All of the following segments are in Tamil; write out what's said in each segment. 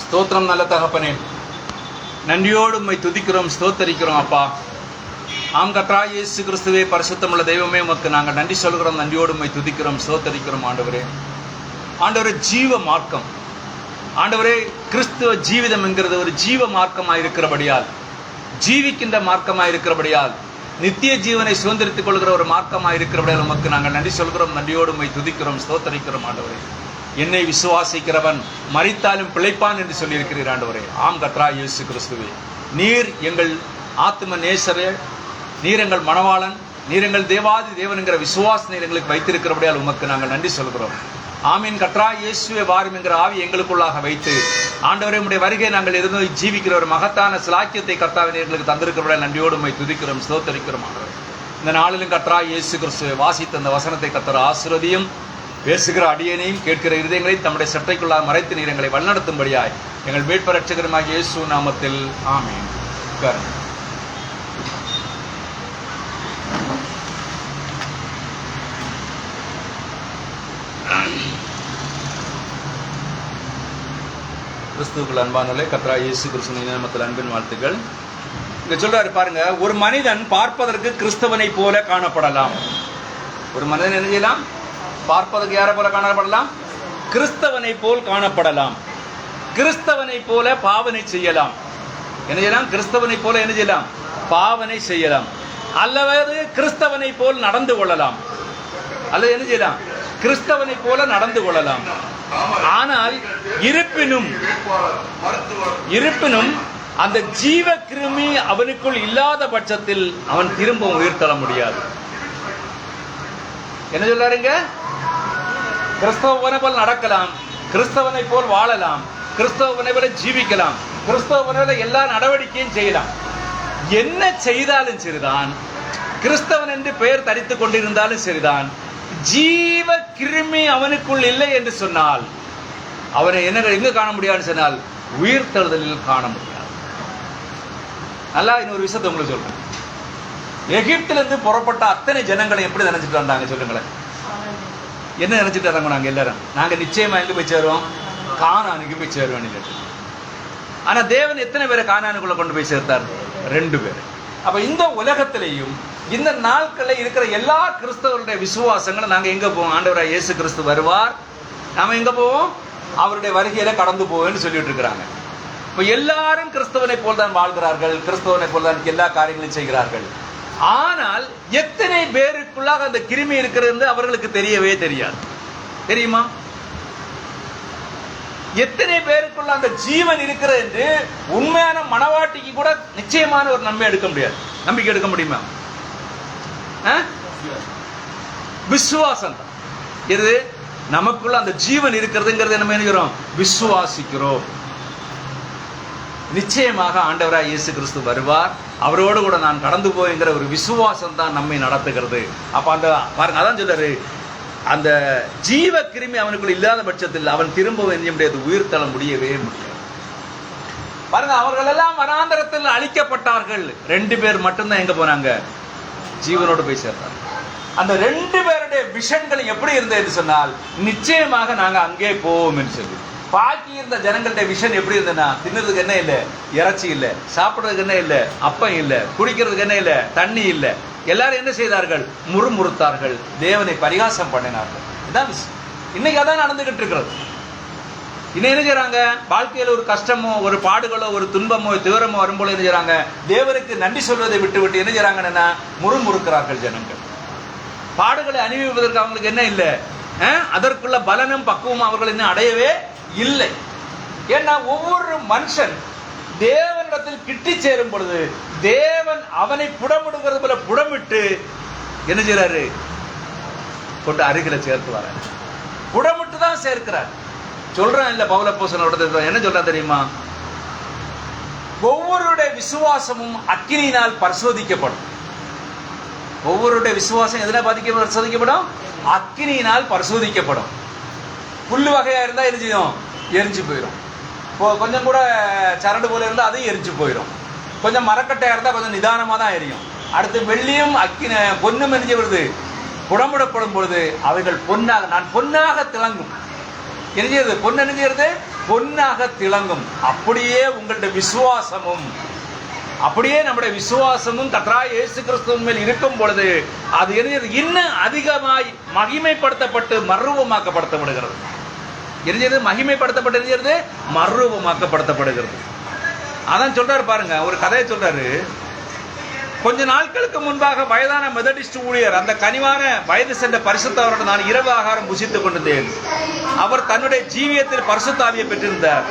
ஸ்தோத்திரம் நல்ல தகப்பனே, நன்றியோடு உம்மை துதிக்கிறோம், ஸ்தோத்தரிக்கிறோம் அப்பா. ஆம் கர்த்தராகிய இயேசு கிறிஸ்துவே, பரிசுத்தமுள்ள தெய்வமே, உமக்கு நாங்கள் நன்றி சொல்கிறோம், நன்றியோடு உம்மை துதிக்கிறோம், ஸ்தோத்தரிக்கிறோம். ஆண்டவரே, ஆண்டவரே, ஜீவ மார்க்கம் ஆண்டவரே, கிறிஸ்துவ ஜீவிதம் என்கிறது ஒரு ஜீவ மார்க்கமாக இருக்கிறபடியால், ஜீவிக்கின்ற மார்க்கமாக இருக்கிறபடியால், நித்திய ஜீவனை சுதந்திரித்துக் கொள்கிற ஒரு மார்க்கமாக இருக்கிறபடியால் உமக்கு நாங்கள் நன்றி சொல்கிறோம், நன்றியோடு உம்மை துதிக்கிறோம், ஸ்தோத்தரிக்கிறோம். ஆண்டவரே, என்னை விசுவாசிக்கிறவன் மரித்தாலும் பிழைப்பான் என்று சொல்லியிருக்கிறீர். ஆண்டவரே, ஆம் கர்த்தராகிய இயேசு கிறிஸ்துவே, நீர் எங்கள் ஆத்தும நேசரே, நீர் எங்கள் மணவாளன், நீர் எங்கள் தேவாதி தேவன் என்கிற விசுவாச நீர் எங்களுக்கு வைத்திருக்கிறபடியால் உமக்கு நாங்கள் நன்றி சொல்கிறோம். ஆமீன். கர்த்தராகிய இயேசுவே வாரும் என்கிற ஆவி எங்களுக்குள்ளாக வைத்து, ஆண்டவரே, உம்முடைய வருகை நாங்கள் இருந்து ஜீவிக்கிற ஒரு மகத்தான சிலாக்கியத்தை கர்த்தாவே எங்களுக்கு தந்திருக்கிறபடியால் நன்றியோடு உம்மை துதிக்கிறோம், ஸ்தோத்தரிக்கிறோம். ஆண்டவரே, இந்த நாளிலும் கர்த்தராகிய இயேசு கிறிஸ்துவை வாசித்த அந்த வசனத்தை கர்த்தர் ஆசீர்வதியும், பேசுகிற அடியனையும் கேட்கிற இருதயங்களையும் தம்முடைய சட்டைக்குள்ளாக மறைத்து நீர் எங்களை வழிநடத்தும்படியாய் எங்கள் மீட்பர் இரட்சகருமாகிய இயேசு நாமத்தில் ஆமீன். கிறிஸ்துவுக்குள் அன்பானவர்களே, கர்த்தராகிய இயேசு கிறிஸ்துவின் நாமத்தில் அன்பின் வாழ்த்துக்கள். இங்க சொல்றாரு பாருங்க, ஒரு மனிதன் பார்ப்பதற்கு கிறிஸ்தவனை போல காணப்படலாம். ஒரு மனிதன் என்ன செய்யலாம்? பார்ப்பதற்கு யாரை போல காணப்படலாம்? கிறிஸ்தவனை போல் காணப்படலாம். கிறிஸ்தவனை போல பாவனை செய்யலாம். என்ன செய்யலாம்? கிறிஸ்தவனை போல என்ன செய்யலாம்? பாவனை செய்யலாம். அல்லது கிறிஸ்தவனை போல் நடந்து கொள்ளலாம். அல்லது என்ன செய்யலாம்? கிறிஸ்தவனை போல நடந்து கொள்ளலாம். ஆனால் இருப்பினும் அந்த ஜீவ கிருமி அவனுக்குள் இல்லாத பட்சத்தில் அவன் திரும்ப உயிர் தள்ள முடியாது. என்ன சொல்றாருங்க? கிறிஸ்தவனை போல் நடக்கலாம், கிறிஸ்தவனை போல் வாழலாம், கிறிஸ்தவனை போல ஜீவிக்கலாம், கிறிஸ்தவனை போல எல்லா நடவடிக்கையும் செய்யலாம். என்ன செய்தாலும் சரிதான், கிறிஸ்தவன் என்று பெயர் தரித்துக் கொண்டிருந்தாலும் சரிதான், ஜீவ கிருமி அவனுக்குள் இல்லை என்று சொன்னால் அவனை எங்க காண முடியாதுன்னு சொன்னால் உயிர் தழுதலில் காண முடியாது. நல்லா இன்னொரு விஷயத்தை உங்களுக்கு சொல்றேன். எகிப்திலிருந்து புறப்பட்ட அத்தனை ஜனங்களை எப்படி நினைச்சிட்டு வந்தாங்க சொல்லுங்களேன்? என்ன நினைச்சிட்டு இறங்கினாங்க எல்லாரும்? நாங்க நிச்சயமா எங்க போய் சேருவோம்? கானானுக்கு போய் சேருவோம். ஆனா தேவன் எத்தனை பேரை கானானுக்குள்ள கொண்டு போய் சேர்த்தார்? 2 பேர். அப்ப இந்த உலகத்திலேயும் இந்த நாட்களில் இருக்கிற எல்லா கிறிஸ்தவருடைய விசுவாசங்களை நாங்க எங்க போவோம்? ஆண்டவராகிய இயேசு கிறிஸ்து வருவார், நாம எங்க போவோம்? அவருடைய வருகையில கடந்து போவோம்னு சொல்லிட்டு இருக்கிறாங்க. இப்ப எல்லாரும் கிறிஸ்தவனை போல் தான் வாழ்கிறார்கள், கிறிஸ்தவனை போல் தான் எல்லா காரியங்களையும் செய்கிறார்கள். ஆனால் எத்தனை பேருக்குள்ளாக அந்த கிருமி இருக்கிறது அவர்களுக்கு தெரியவே தெரியாது. தெரியுமா? எத்தனை பேருக்குள்ள அந்த ஜீவன் இருக்கிறது என்று உண்மையான மனவாட்டிக்கு கூட நிச்சயமான ஒரு நம்பிக்கை எடுக்க முடியாது. நம்பிக்கை எடுக்க முடியுமா? விசுவாசம் தான். இது நமக்குள்ள அந்த ஜீவன் இருக்கிறதுங்கிறது நம்ம நினைக்கிறோம், விசுவாசிக்கிறோம். நிச்சயமாக ஆண்டவராய் இயேசு கிறிஸ்து வருவார், அவரோடு கூட நான் கடந்து போய்ங்கிற ஒரு விசுவாசம் தான் நம்மை நடத்துகிறது. அப்ப அந்த பாருங்க, அதான் சொல்றாரு, அந்த ஜீவ கிருமி அவனுக்குள் இல்லாத பட்சத்தில் அவன் திரும்ப என்ன முடியாது? உயிர் தள்ள முடியவே முடியாது. பாருங்க, அவர்கள் எல்லாம் வனாந்தரத்தில் அழிக்கப்பட்டார்கள். 2 பேர் மட்டும்தான் எங்க போனாங்க? ஜீவனோடு போய் சேர்த்தார். அந்த 2 பேருடைய விஷன்கள் எப்படி இருந்தது சொன்னால், நிச்சயமாக நாங்க அங்கே போவோம் என்று சொல்லி. பாக்கி இருந்த ஜனங்களுடைய விஷன் எப்படி இருந்ததுன்னா, தின்னுறதுக்கு என்ன இல்லை? இறைச்சி இல்லை. சாப்பிட்றதுக்கு என்ன இல்லை? அப்பம் இல்லை. குடிக்கிறதுக்கு என்ன இல்லை? தண்ணி இல்லை. எல்லாரும் என்ன செய்தார்கள்? முறுமுறுத்தார்கள், தேவனை பரிகாசம் பண்ணினார்கள். இதான் இன்னைக்கு அதான் நடந்துகிட்டு இருக்கிறது. இன்னும் என்ன செய்யறாங்க? வாழ்க்கையில் ஒரு கஷ்டமோ, ஒரு பாடுகளோ, ஒரு துன்பமோ, துயரமோ வரும்போது என்ன செய்யறாங்க? தேவனுக்கு நன்றி சொல்வதை விட்டு விட்டு என்ன செய்யறாங்கன்னா, முறுமுறுக்கிறார்கள் ஜனங்கள். பாடுகளை அனுபவிப்பதற்கு அவங்களுக்கு என்ன இல்லை? அதற்குள்ள பலனும் பக்குவமும் அவர்கள் இன்னும் அடையவே இல்லை. ஏன்னா ஒவ்வொரு மனுஷன் தேவனிடத்தில் கிட்டி சேரும் பொழுது தேவன் அவனை புடமிடுகிறது போல புடமிட்டு என்ன செய்யறாரு? கொண்டு அருகில சேர்த்து வர புடமிட்டு தான் சேர்க்கிறார். சொல்றேன் இல்ல, பவுலப்போஸ்தலனோட என்ன சொல்றா தெரியுமா? ஒவ்வொருடைய விசுவாசமும் அக்கினியினால் பரிசோதிக்கப்படும். ஒவ்வொருடைய விசுவாசம் எதுனா பரிசோதிக்கப்படும்? அக்கினியினால் பரிசோதிக்கப்படும். புல்லு வகையா இருந்தா என்ன செய்யும்? எரிஞ்சு போயிடும். கொஞ்சம் கூட சரடு போல இருந்தால் அதுவும் எரிஞ்சு போயிடும். கொஞ்சம் மரக்கட்டையாக இருந்தால் கொஞ்சம் நிதானமாக தான் எரியும். அடுத்து வெள்ளியும் பொன்னும் எரிஞ்சு வருது. புடமிடப்படும் பொழுது அவைகள் பொன்னாக, நான் பொன்னாக திளங்கும். என்ன செய்யறது? பொன் என்ன செய்யறது? பொன்னாக திளங்கும். அப்படியே உங்களுடைய விசுவாசமும், அப்படியே நம்முடைய விசுவாசமும் கர்த்தராகிய இயேசு கிறிஸ்துவின் மேல் இருக்கும் பொழுது அது என்ன செய்யறது? இன்னும் அதிகமாய் மகிமைப்படுத்தப்பட்டு மறுரூபமாக்கப்படுத்தப்படுகிறது. என்ன செய்யறது? மகிமைப்படுத்தப்பட்டு என்ன செய்யறது? மறுரூபமாக்கப்படுத்தப்படுகிறது. அதான் சொல்றாரு பாருங்க, ஒரு கதையை சொல்றாரு. கொஞ்ச நாட்களுக்கு முன்பாக வயதான மெதடிஸ்ட் ஊழியர் அந்த கனிவான வயது சென்ற பரிசுத்தவரோடு நான் இரவு ஆகாரம் புசித்துக் கொண்டிருந்தேன். அவர் தன்னுடைய ஜீவியத்தில் பரிசுத்தாவியை பெற்றிருந்தார்.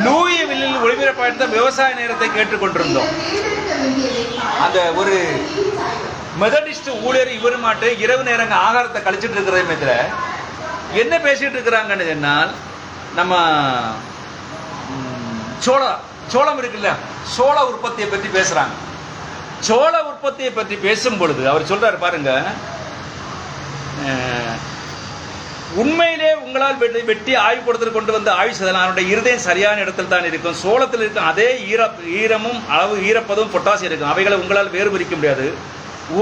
லூயிவில்லில் ஒளிபரப்பாயிருந்த விவசாய நேரத்தை கேட்டுக்கொண்டிருந்தோம். அந்த ஒரு மெதடிஸ்ட் ஊழியர் இவர் மாட்டு இரவு நேரங்க ஆகாரத்தை கழிச்சிட்டு இருக்கிற என்ன பேசிட்டு இருக்கிறாங்கன்னு சொன்னால், நம்ம சோளம் இருக்குல்ல, சோள உற்பத்தியை பற்றி பேசுறாங்க. சோள உற்பத்தியை பற்றி பேசும் பொழுது அவர் சொல்றாரு பாருங்க, உண்மையிலே உங்களால் வெட்டி ஆய்வு கொடுத்து கொண்டு வந்த ஆயுஷ் அவனுடைய இருதயம் சரியான இடத்தில் தான் இருக்கும். சோளத்தில் இருக்கும் அதே ஈரமும் அளவு ஈரப்பதும் பொட்டாசியம் இருக்கும். அவைகளை உங்களால் வேறு பிரிக்க முடியாது.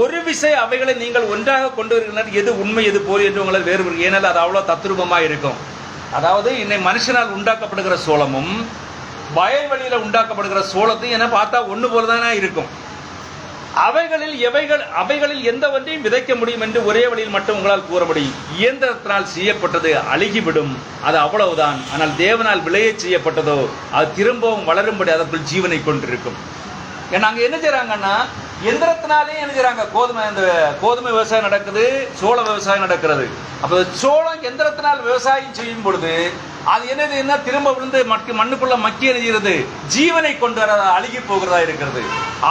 ஒரு விசை அவைகளை நீங்கள் ஒன்றாக கொண்டு வருகின்றனர். எது உண்மை எது போல் என்று உங்களால் வேறு பிரிக்க, ஏனால் அது அவ்வளோ தத்ரூபமாக இருக்கும். அதாவது இன்னை மனுஷனால் உண்டாக்கப்படுகிற சோளமும் வயல்வெளியில் உண்டாக்கப்படுகிற சோளத்தையும் என பார்த்தா ஒன்று போல தானே இருக்கும். அவைகளில் எந்த ஒன்றையும் விதைக்க முடியும் என்று ஒரே வழியில் மட்டும் உங்களால் கூற முடியும். இயந்திரத்தினால் செய்யப்பட்டது அழுகிவிடும், அது அவ்வளவுதான். ஆனால் தேவனால் விளைய செய்யப்பட்டதோ அது திரும்பவும் வளரும்படி அதற்குள் ஜீவனை கொண்டிருக்கும். ஏன்னா அங்கே என்ன செய்றாங்கன்னா, எந்திரத்தினாலே என்ன செய்றாங்க? கோதுமை விவசாயம் நடக்குது, சோள விவசாயம் நடக்கிறது. அப்போ சோளம் எந்திரத்தினால் விவசாயம் செய்யும் பொழுது அது என்ன திரும்ப விழுந்து மண்ணுக்குள்ள மக்கி எழுகிறது, ஜீவனை கொண்டு வர அழுகி போகிறதா இருக்கிறது.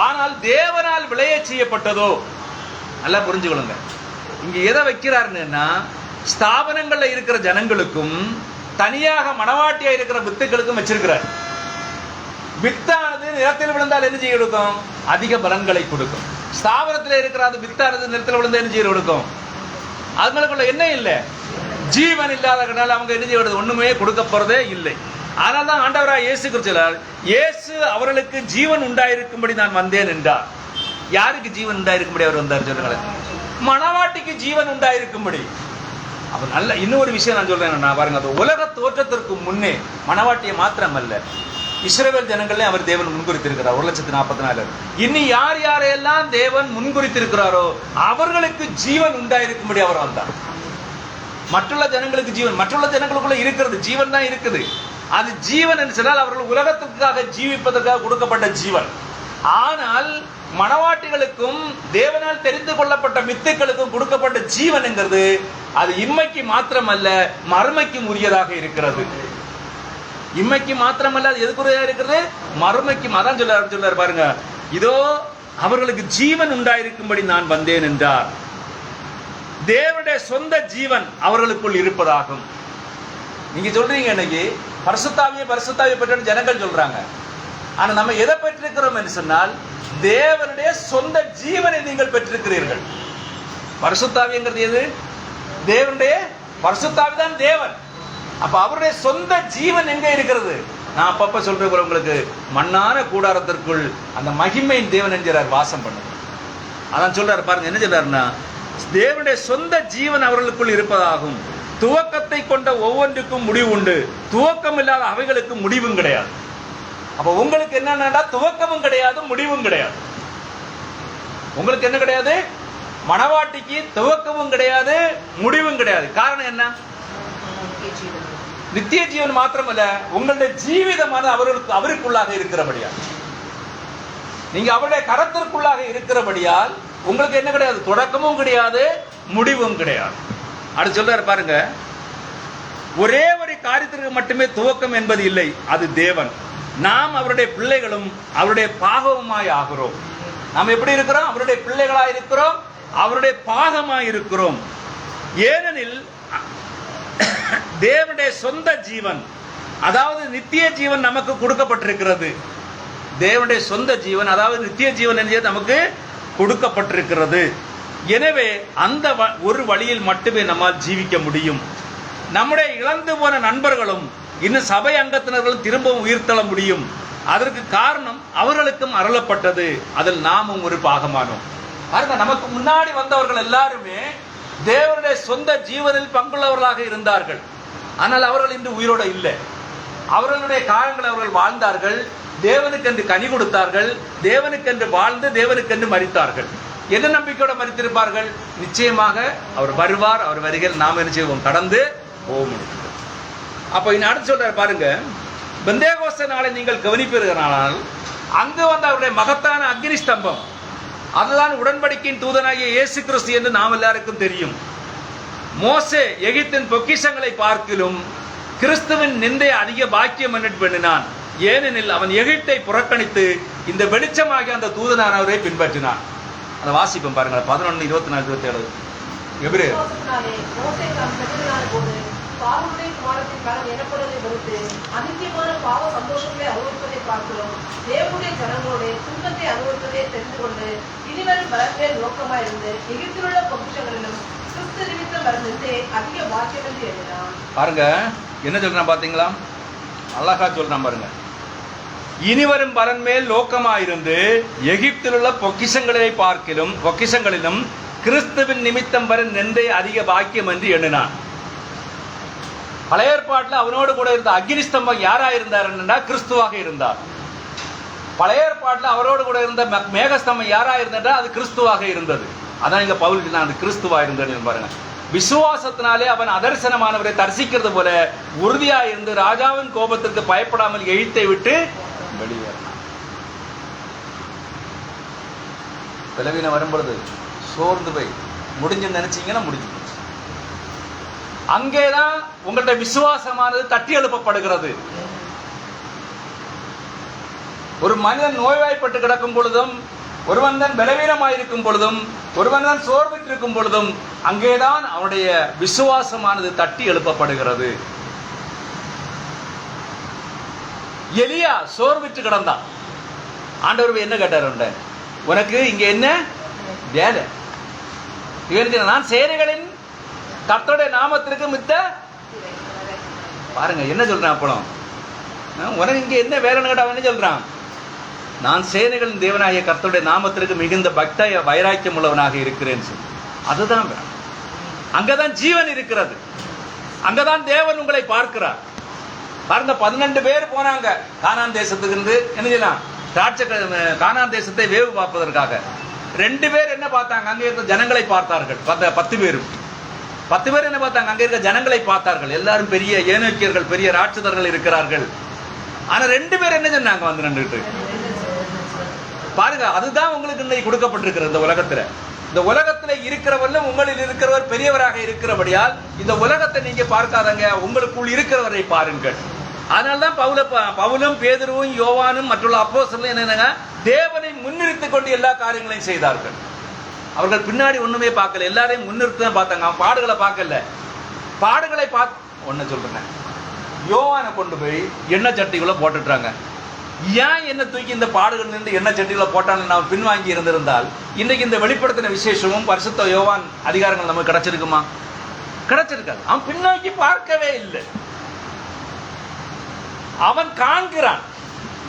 ஆனால் தேவனால் விளைய செய்யப்பட்டதோ, நல்லா புரிஞ்சுக்கொள்ளுங்க. இங்க எதை வைக்கிறாருன்னா, ஸ்தாபனங்கள்ல இருக்கிற ஜனங்களுக்கும் தனியாக மனவாட்டியா இருக்கிற வித்துக்களுக்கும் வச்சிருக்கிறார். வித்தானது நிலத்தில் விழுந்தால் என்ன செய்ய கொடுக்கும்? அதிக பலன்களை கொடுக்கும். ஸ்தாபனத்தில் இருக்கிற அது வித்தானது நிலத்தில் விழுந்தால் என்ன செய்ய கொடுக்கும்? அதுங்களுக்குள்ள என்ன இல்லை? ஜீவன் இல்லாதனால அவங்க என்ன செய்வது? ஒண்ணுமே கொடுக்க போறதே இல்லை. அதனால தான் ஆண்டவராக இயேசு கிறிஸ்து, இயேசு அவர்களுக்கு ஜீவன் உண்டாயிருக்கும்படி நான் வந்தேன் என்றார். யாருக்கு ஜீவன் உண்டாயிருக்கும்படி அவர் வந்தார் சொல்லுங்களேன்? மணவாட்டிக்கு ஜீவன் உண்டாயிருக்கும்படி. அப்ப நல்ல இன்னொரு விஷயம் நான் சொல்றேன் பாருங்க, அது உலக தோற்றத்திற்கு முன்னே மணவாட்டியை மாத்திரம் அல்ல, இஸ்ரவேல் ஜனங்களே அவர் தேவன் முன்குறித்திருக்கிறார். 1,40,000. இனி யார் யாரையெல்லாம் தேவன் முன்குறித்திருக்கிறாரோ அவர்களுக்கு ஜீவன் உண்டாயிருக்கும்படி அவர் வந்தார். மற்றுள்ள ஜனங்களுக்கு ஜீவன், மற்றுள்ள ஜனங்களுக்குள்ள இருக்கிறது ஜீவன் தான் இருக்குது. அது ஜீவன் என்று சொன்னால் அவர்கள் உலகத்துக்காக ஜீவிப்பதற்காக கொடுக்கப்பட்ட ஜீவன். ஆனால் மணவாட்டிகளுக்கும் தேவனால் தெரிந்து கொள்ளப்பட்ட மித்துக்களுக்கும் கொடுக்கப்பட்ட ஜீவன் என்கிறது அது இம்மைக்கு மாத்திரமல்ல மறுமைக்கும் உரியதாக இருக்கிறது. இம்மைக்கு மாத்திரமல்ல அது எதுக்குரியதாக இருக்கிறது? மறுமைக்கும். அதான் சொல்லார் பாருங்க, இதோ அவர்களுக்கு ஜீவன் உண்டாயிருக்கும்படி நான் வந்தேன் என்றார். தேவனுடைய சொந்த ஜீவன் அவர்களுக்குள் இருப்பதாகும். நீங்க சொல்றீங்க இன்னைக்கு பரிசுத்தாவியை பெற்ற ஜனங்கள் சொல்றாங்க. ஆனா நம்ம எதை பெற்றிருக்கிறோம் என்று சொன்னால், தேவனுடைய சொந்த ஜீவனை நீங்கள் பெற்றிருக்கிறீர்கள். பரிசுத்தாவிங்கிறது எது? தேவனுடைய பரிசுத்தாவி தான் தேவன். அப்ப அவருடைய சொந்த ஜீவன் எங்க இருக்கிறது? நான் அப்பப்ப சொல்றேன் உங்களுக்கு, மண்ணான கூடாரத்திற்குள் அந்த மகிமையின் தேவன் என்கிறார் வாசம் பண்ணுது. அதான் சொல்றாரு பாருங்க, என்ன சொல்றாருன்னா, தேவனுடைய சொந்த ஜீவன் அவர்களுக்குள் இருப்பதாகும். துவக்கத்தை கொண்ட ஒவ்வொன்றுக்கும் முடிவு உண்டு, துவக்கம் இல்லாத அவைகளுக்கு முடிவும் கிடையாது. அப்ப உங்களுக்கு என்னன்னா, துவக்கமும் கிடையாது முடிவும் கிடையாது. உங்களுக்கு என்ன கிடையாது? மணவாட்டிக்கு துவக்கமும் கிடையாது முடிவும் கிடையாது. காரணம் என்ன? நித்திய ஜீவன் மாத்திரமல்ல, உங்களுடைய ஜீவிதமான அவருக்குள்ளாக இருக்கிறபடியால், நீங்க அவருடைய கரத்திற்குள்ளாக இருக்கிறபடியால் உங்களுக்கு என்ன கிடையாது? தொடக்கமும் கிடையாது முடிவும் கிடையாது. அடுத்து சொல்றாரு பாருங்க, ஒரே ஒரு காரியத்திற்கு மட்டுமே துவக்கம் என்பது இல்லை, அது தேவன். நாம் அவருடைய பிள்ளைகளும் அவருடைய பாகமாய் ஆகிறோம். நாம் எப்படி இருக்கிறோம்? அவருடைய பிள்ளைகளாய் இருக்கிறோம், அவருடைய பாகமாய் இருக்கிறோம். ஏனெனில் தேவனுடைய சொந்த ஜீவன், அதாவது நித்திய ஜீவன் நமக்கு கொடுக்கப்பட்டிருக்கிறது. தேவனுடைய சொந்த ஜீவன், அதாவது நித்திய ஜீவன் என்பது நமக்கு கொடுக்கப்பட்டிருக்கிறது. எனவே அந்த ஒரு வழியில் மட்டுமே நம்மால் ஜீவிக்க முடியும். நம்முடைய இழந்து போன நண்பர்களும் இன்னும் சபை அங்கத்தினர்களும் திரும்பவும் உயிர்த்தெழ முடியும். அதற்கு காரணம் அவர்களுக்கும் அருளப்பட்டது, அதில் நாமும் ஒரு பாகமானோம். பாருங்க, நமக்கு முன்னாடி வந்தவர்கள் எல்லாருமே தேவனுடைய சொந்த ஜீவனில் பங்குள்ளவர்களாக இருந்தார்கள். ஆனால் அவர்கள் இன்று உயிரோட இல்லை. அவர்களுடைய காலங்கள் அவர்கள் வாழ்ந்தார்கள், தேவனுக்கென்று கனி கொடுத்தார்கள், தேவனுக்கென்று வாழ்ந்து தேவனுக்கென்று மரித்தார்கள். என்ன நம்பிக்கையோட மரித்திருப்பார்கள்? நிச்சயமாக அவர் வருவார், அவர் வருகையில் நாம் என்ன செய்வோம்? கடந்து போவோம். அப்போ இன்னும் அடுத்து சொல்றாரு பாருங்க, பெந்தேகோஸ்தே நாளை நீங்கள் கவனிப்பீர்களானால் அங்கு வந்த அவருடைய மகத்தான அக்னி ஸ்தம்பம், அதுதான் உடன்படிக்கையின் தூதனாகிய இயேசு கிறிஸ்து என்று நாம் எல்லாருக்கும் தெரியும். மோசே எகிப்தின் பொக்கிஷங்களை பார்க்கிலும் கிறிஸ்துவின் நிந்தை அதிக பாக்கியம் பண்ணினான். ஏனெனில் அவன் எகிப்தை புறக்கணித்து இந்த வெளிச்சமாகிய அந்த தூதனானவரை பின்பற்றினான். அதை வாசிப்போம் பாருங்க, 11, 24, 27. எபிரேயர் பாருங்க என்ன சொல்றான் பாத்தீங்களா? அழகா சொல்றான் பாருங்க. இனிவரும் பலன் மேல் நோக்கமாயிருந்து எகிப்தில் உள்ள பொக்கிஷங்களிலும் கிறிஸ்துவின் நிமித்தம் வரும் நெந்தை அதிக பாக்கியம் என்று எண்ணினான். பழைய ஏற்பாட்டில் அவனோடு கூட இருந்த அக்னி ஸ்தம்பம் யாரா இருந்தார் என்றால் கிறிஸ்துவாக இருந்தார். பழைய ஏற்பாட்டில் அவரோடு கூட இருந்த மேகஸ்தம்பம் யாரா இருந்தால் அது கிறிஸ்துவாக இருந்தது. அதான் இங்க பவுல் நான் அது கிறிஸ்துவா இருந்தேன்னு பாருங்க. விசுவாசத்தினாலே அவன் அதர்சனமானவரை தரிசிக்கிறது போல உறுதியா இருந்து ராஜாவின் கோபத்திற்கு பயப்படாமல் எகிப்தை விட்டு வெளியேறினான். பலவீனம் வரும்பொழுது சோர்ந்து போய் முடிஞ்சு நினைச்சீங்கன்னா முடிஞ்சு. அங்கேதான் உங்களுடைய விசுவாசமானது தட்டி எழுப்பப்படுகிறது. ஒரு மனிதன் நோய்வாய்ப்பட்டு கிடக்கும் பொழுதும், ஒருவன் தான் பலவீனமாயிருக்கும் பொழுதும், ஒருவன் தான் சோர்விட்டிருக்கும் பொழுதும் அங்கேதான் அவனுடைய விசுவாசமானது தட்டி எழுப்பப்படுகிறது. எலியா சோர்விட்டு கிடந்தான். ஆண்டவர் என்ன கேட்டார்? உனக்கு இங்க என்ன வேலை? நான் சேனைகளின் கர்த்தருடைய நாமத்திற்கு மித்த பாருங்க என்ன சொல்றான். அப்பளம் உனக்கு இங்க என்ன வேலைன்னு கேட்டா என்ன சொல்றான்? நான் சேனைகளின் தேவனாகிய கர்த்தருடைய நாமத்திற்கு மிகுந்த பக்த வைராக்கியம் உள்ளவனாக இருக்கிறேன். அதுதான் வேணும். அங்கதான் ஜீவன் இருக்கிறது. அங்கதான் தேவன் உங்களை பார்க்கிறார். பாருங்க, 12 பேர் போனாங்க கானான் தேசத்துக்கு இருந்து. என்ன செய்யலாம்? கானான் தேசத்தை வேவு பார்ப்பதற்காக. 2 பேர் என்ன பார்த்தாங்க? அங்கே இருந்த ஜனங்களை பார்த்தார்கள். 10 பேர் என்ன பார்த்தாங்க? அங்கே இருக்க ஜனங்களை பார்த்தார்கள். எல்லாரும் பெரிய ஏனோக்கியர்கள், பெரிய ராட்சதர்கள் இருக்கிறார்கள். ஆனா 2 பேர் என்ன சொன்னாங்க? வந்து நின்றுட்டு பாருங்க, அதுதான் உங்களுக்கு இன்னைக்கு கொடுக்கப்பட்டிருக்கிறது. இந்த உலகத்துல இருக்கிறவர்களும் உங்களில் இருக்கிறவர் பெரியவராக இருக்கிறபடியால் இந்த உலகத்தை நீங்க பார்க்காதங்க, உங்களுக்குள் இருக்கிறவரை பாருங்கள். அதனால்தான் பவுலும் பேதுருவும் யோவானும் மற்றுள்ள அப்போஸ்தலரும் என்னங்க, தேவனை முன்னிறுத்திக் கொண்டு எல்லா காரியங்களையும் செய்தார்கள். அவர்கள் பின்னாடி ஒண்ணுமே பார்க்கல, எல்லாரையும் முன்னிறுத்தி தான் பார்த்தாங்க. அவன் பாடுகளை பார்க்கல. பாடுகளை ஒன்னு சொல்றேன், யோவானை கொண்டு போய் எண்ணெய் சட்டிக்குள்ள போட்டுட்டாங்க. ஏன் என்ன தூக்கி இந்த பாடுகள் நின்று எண்ணெய் சட்டிக்குள்ள போட்டான்னு நாம் பின்வாங்கி இருந்திருந்தால் இன்னைக்கு இந்த வெளிப்படுத்தின விசேஷமும் பரிசுத்த யோவான் அதிகாரங்கள் நமக்கு கிடைச்சிருக்குமா? கிடைச்சிருக்காது. அவன் பின்னோக்கி பார்க்கவே இல்லை. அவன் காண்கிறான்.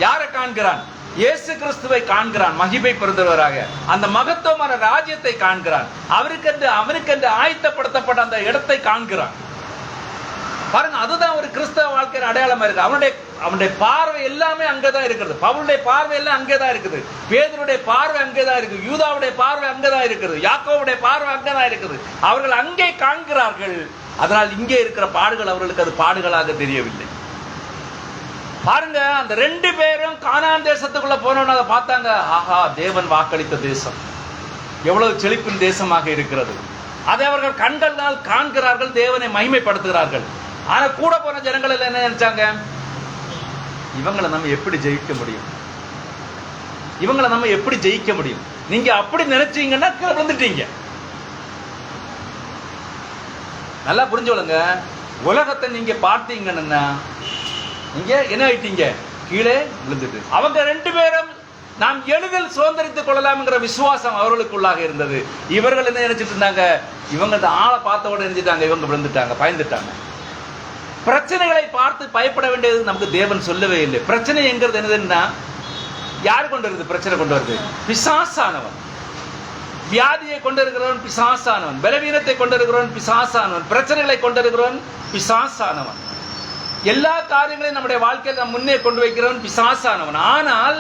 யாரை காண்கிறான்? இயேசு கிறிஸ்துவை காண்கிறான், மகிமை பிறந்தவராக. அந்த மகத்துவமான ராஜ்யத்தை காண்கிறான். அவனுக்கென்று ஆயத்தப்படுத்தப்பட்ட அந்த இடத்தை காண்கிறான். பாருங்க, அதுதான் ஒரு கிறிஸ்தவ வாழ்க்கையின் அடையாளமா இருக்கு. அவனுடைய பார்வை எல்லாமே அங்கதான் இருக்கிறது. பவுலுடைய பார்வை எல்லாம் அங்கேதான் இருக்குது. பேதுருடைய பார்வை அங்கேதான் இருக்கு. யூதாவுடைய பார்வை அங்கதான் இருக்குது. யாக்கோவுடைய பார்வை அங்கதான் இருக்குது. அவர்கள் அங்கே காண்கிறார்கள். அதனால் இங்கே இருக்கிற பாடுகள் அவர்களுக்கு அது பாடுகளாக தெரியவில்லை. பாருங்க, அந்த 2 பேரும் கானான் தேசத்துக்குள்ள போனோன்னு அதை பார்த்தாங்க. ஆஹா, தேவன் வாக்களித்த தேசம் எவ்வளவு செழிப்பின் தேசமாக இருக்கிறது. அதை அவர்கள் கண்களால் காண்கிறார்கள், தேவனை மகிமைப்படுத்துகிறார்கள். ஆனா கூட போன ஜனங்கள் எல்லாம் என்ன நினைச்சாங்க? இவங்களை நம்ம எப்படி ஜெயிக்க முடியும்? நீங்க அப்படி நினைச்சீங்கன்னா கீழே விழுந்துட்டீங்க. நல்லா புரிஞ்சுக்கொள்ளுங்க. உலகத்தை நீங்க பார்த்தீங்கன்னா நீங்க என்ன ஆயிட்டீங்க? கீழே விழுந்துட்டு. அவங்க 2 பேரும் நாம் எளிதில் சுதந்திரித்துக் கொள்ளலாம்ங்கிற விசுவாசம் அவர்களுக்குள்ளாக இருந்தது. இவர்கள் என்ன நினைச்சிட்டு இருந்தாங்க? இவங்க ஆளை பார்த்தவோட நினைச்சிட்டாங்க, இவங்க விழுந்துட்டாங்க, பயந்துட்டாங்க. பிரச்சனைகளை பார்த்து பயப்பட வேண்டியது நமக்கு தேவன் சொல்லவே இல்லை. பிரச்சனை என்கிறது என்னதுன்னா, யார் கொண்டு வருது? பிரச்சனை கொண்டு வருது பிசாசானவன். வியாதியை கொண்டிருக்கிறவன் பிசாசானவன், பலவீனத்தை கொண்டிருக்கிறவன் பிசாசானவன், பிரச்சனைகளை கொண்டிருக்கிறவன் பிசாசானவன், எல்லா காரியங்களையும் நம்முடைய வாழ்க்கையில் நம் முன்னே கொண்டு வைக்கிறவன் பிசாசானவன். ஆனால்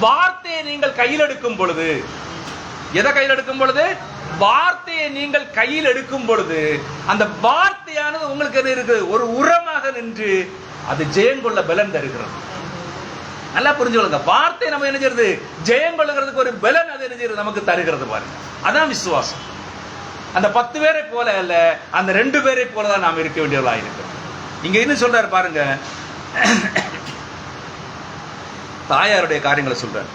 வார்த்தையை நீங்கள் கையில் எடுக்கும் பொழுது, எதை கையில் எடுக்கும் பொழுது? வார்த்தையை நீங்கள் கையில் எடுக்கும் பொழுது அந்த வார்த்தையானது உங்களுக்கு என்ன இருக்கு? ஒரு உரமாக நின்று அது ஜெயங்கொள்ள பலன் தருகிறது. நல்லா புரிஞ்சுக்கொள்ளுங்க. வார்த்தை நம்ம என்ன செய்யறது? ஜெயங்கொள்ளுகிறதுக்கு ஒரு பலன் அது என்ன செய்யறது? நமக்கு தருகிறது பாருங்க. அதான் விசுவாசம். அந்த 10 பேரை போல அல்ல, அந்த 2 பேரை போலதான் நாம் இருக்க வேண்டியவர்களாக இருக்கிறோம். இங்க என்ன சொல்றாரு பாருங்க, தாயாருடைய காரியங்களை சொல்றார்.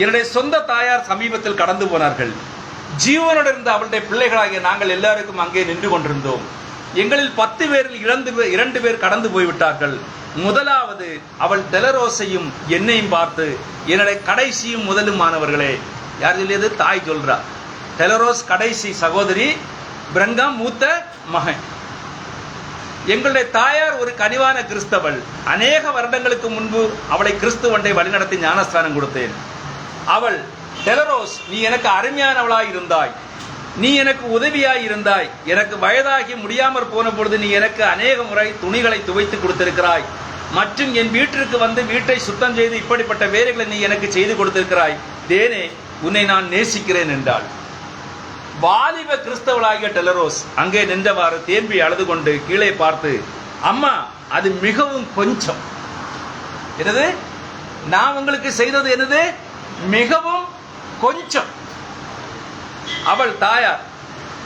என்னுடைய சொந்த தாயார் சமீபத்தில் கடந்து போனார்கள். ஜீவனோடு இருந்த அவளுடைய பிள்ளைகளாகிய நாங்கள் எல்லாருக்கும் அங்கே நின்று கொண்டிருந்தோம். எங்களில் 10 பேரில் 2 பேர் கடந்து போய்விட்டார்கள். முதலாவது அவள் டெலரோஸையும் என்னையும் பார்த்து, என்னுடைய கடைசியும் முதலுமானவர்களே. யார் சொல்லியது? தாய் சொல்றா. டெலரோஸ் கடைசி சகோதரி, பிரங்காம் மூத்த மகன். எங்களுடைய தாயார் ஒரு கனிவான கிறிஸ்தவள். அநேக வருடங்களுக்கு முன்பு அவளை கிறிஸ்துவண்டை வழிநடத்தி ஞானஸ்தானம் கொடுத்தேன். அவள், டெலரோஸ், நீ எனக்கு அருமையானவளாய் இருந்தாய், நீ எனக்கு உதவியாய் இருந்தாய். எனக்கு வயதாகி முடியாமற் போன பொழுது நீ எனக்கு அநேக முறை துணிகளை துவைத்து கொடுத்திருக்கிறாய். மற்றும் என் வீட்டிற்கு வந்து வீட்டை சுத்தம் செய்து இப்படிப்பட்ட வேலைகளை நீ எனக்கு செய்து கொடுத்திருக்கிறாய். தேனே, உன்னை நான் நேசிக்கிறேன் என்றாள். வாலிப கிறிஸ்தவளாகிய டெலரோஸ் அங்கே நின்றவாறு தேம்பி அழுது கொண்டு கீழே பார்த்து, அம்மா, அது மிகவும் கொஞ்சம். என்னது? நான் உங்களுக்கு செய்தது என்னது? மிகவும் கொஞ்சம். அவள் தாயார்,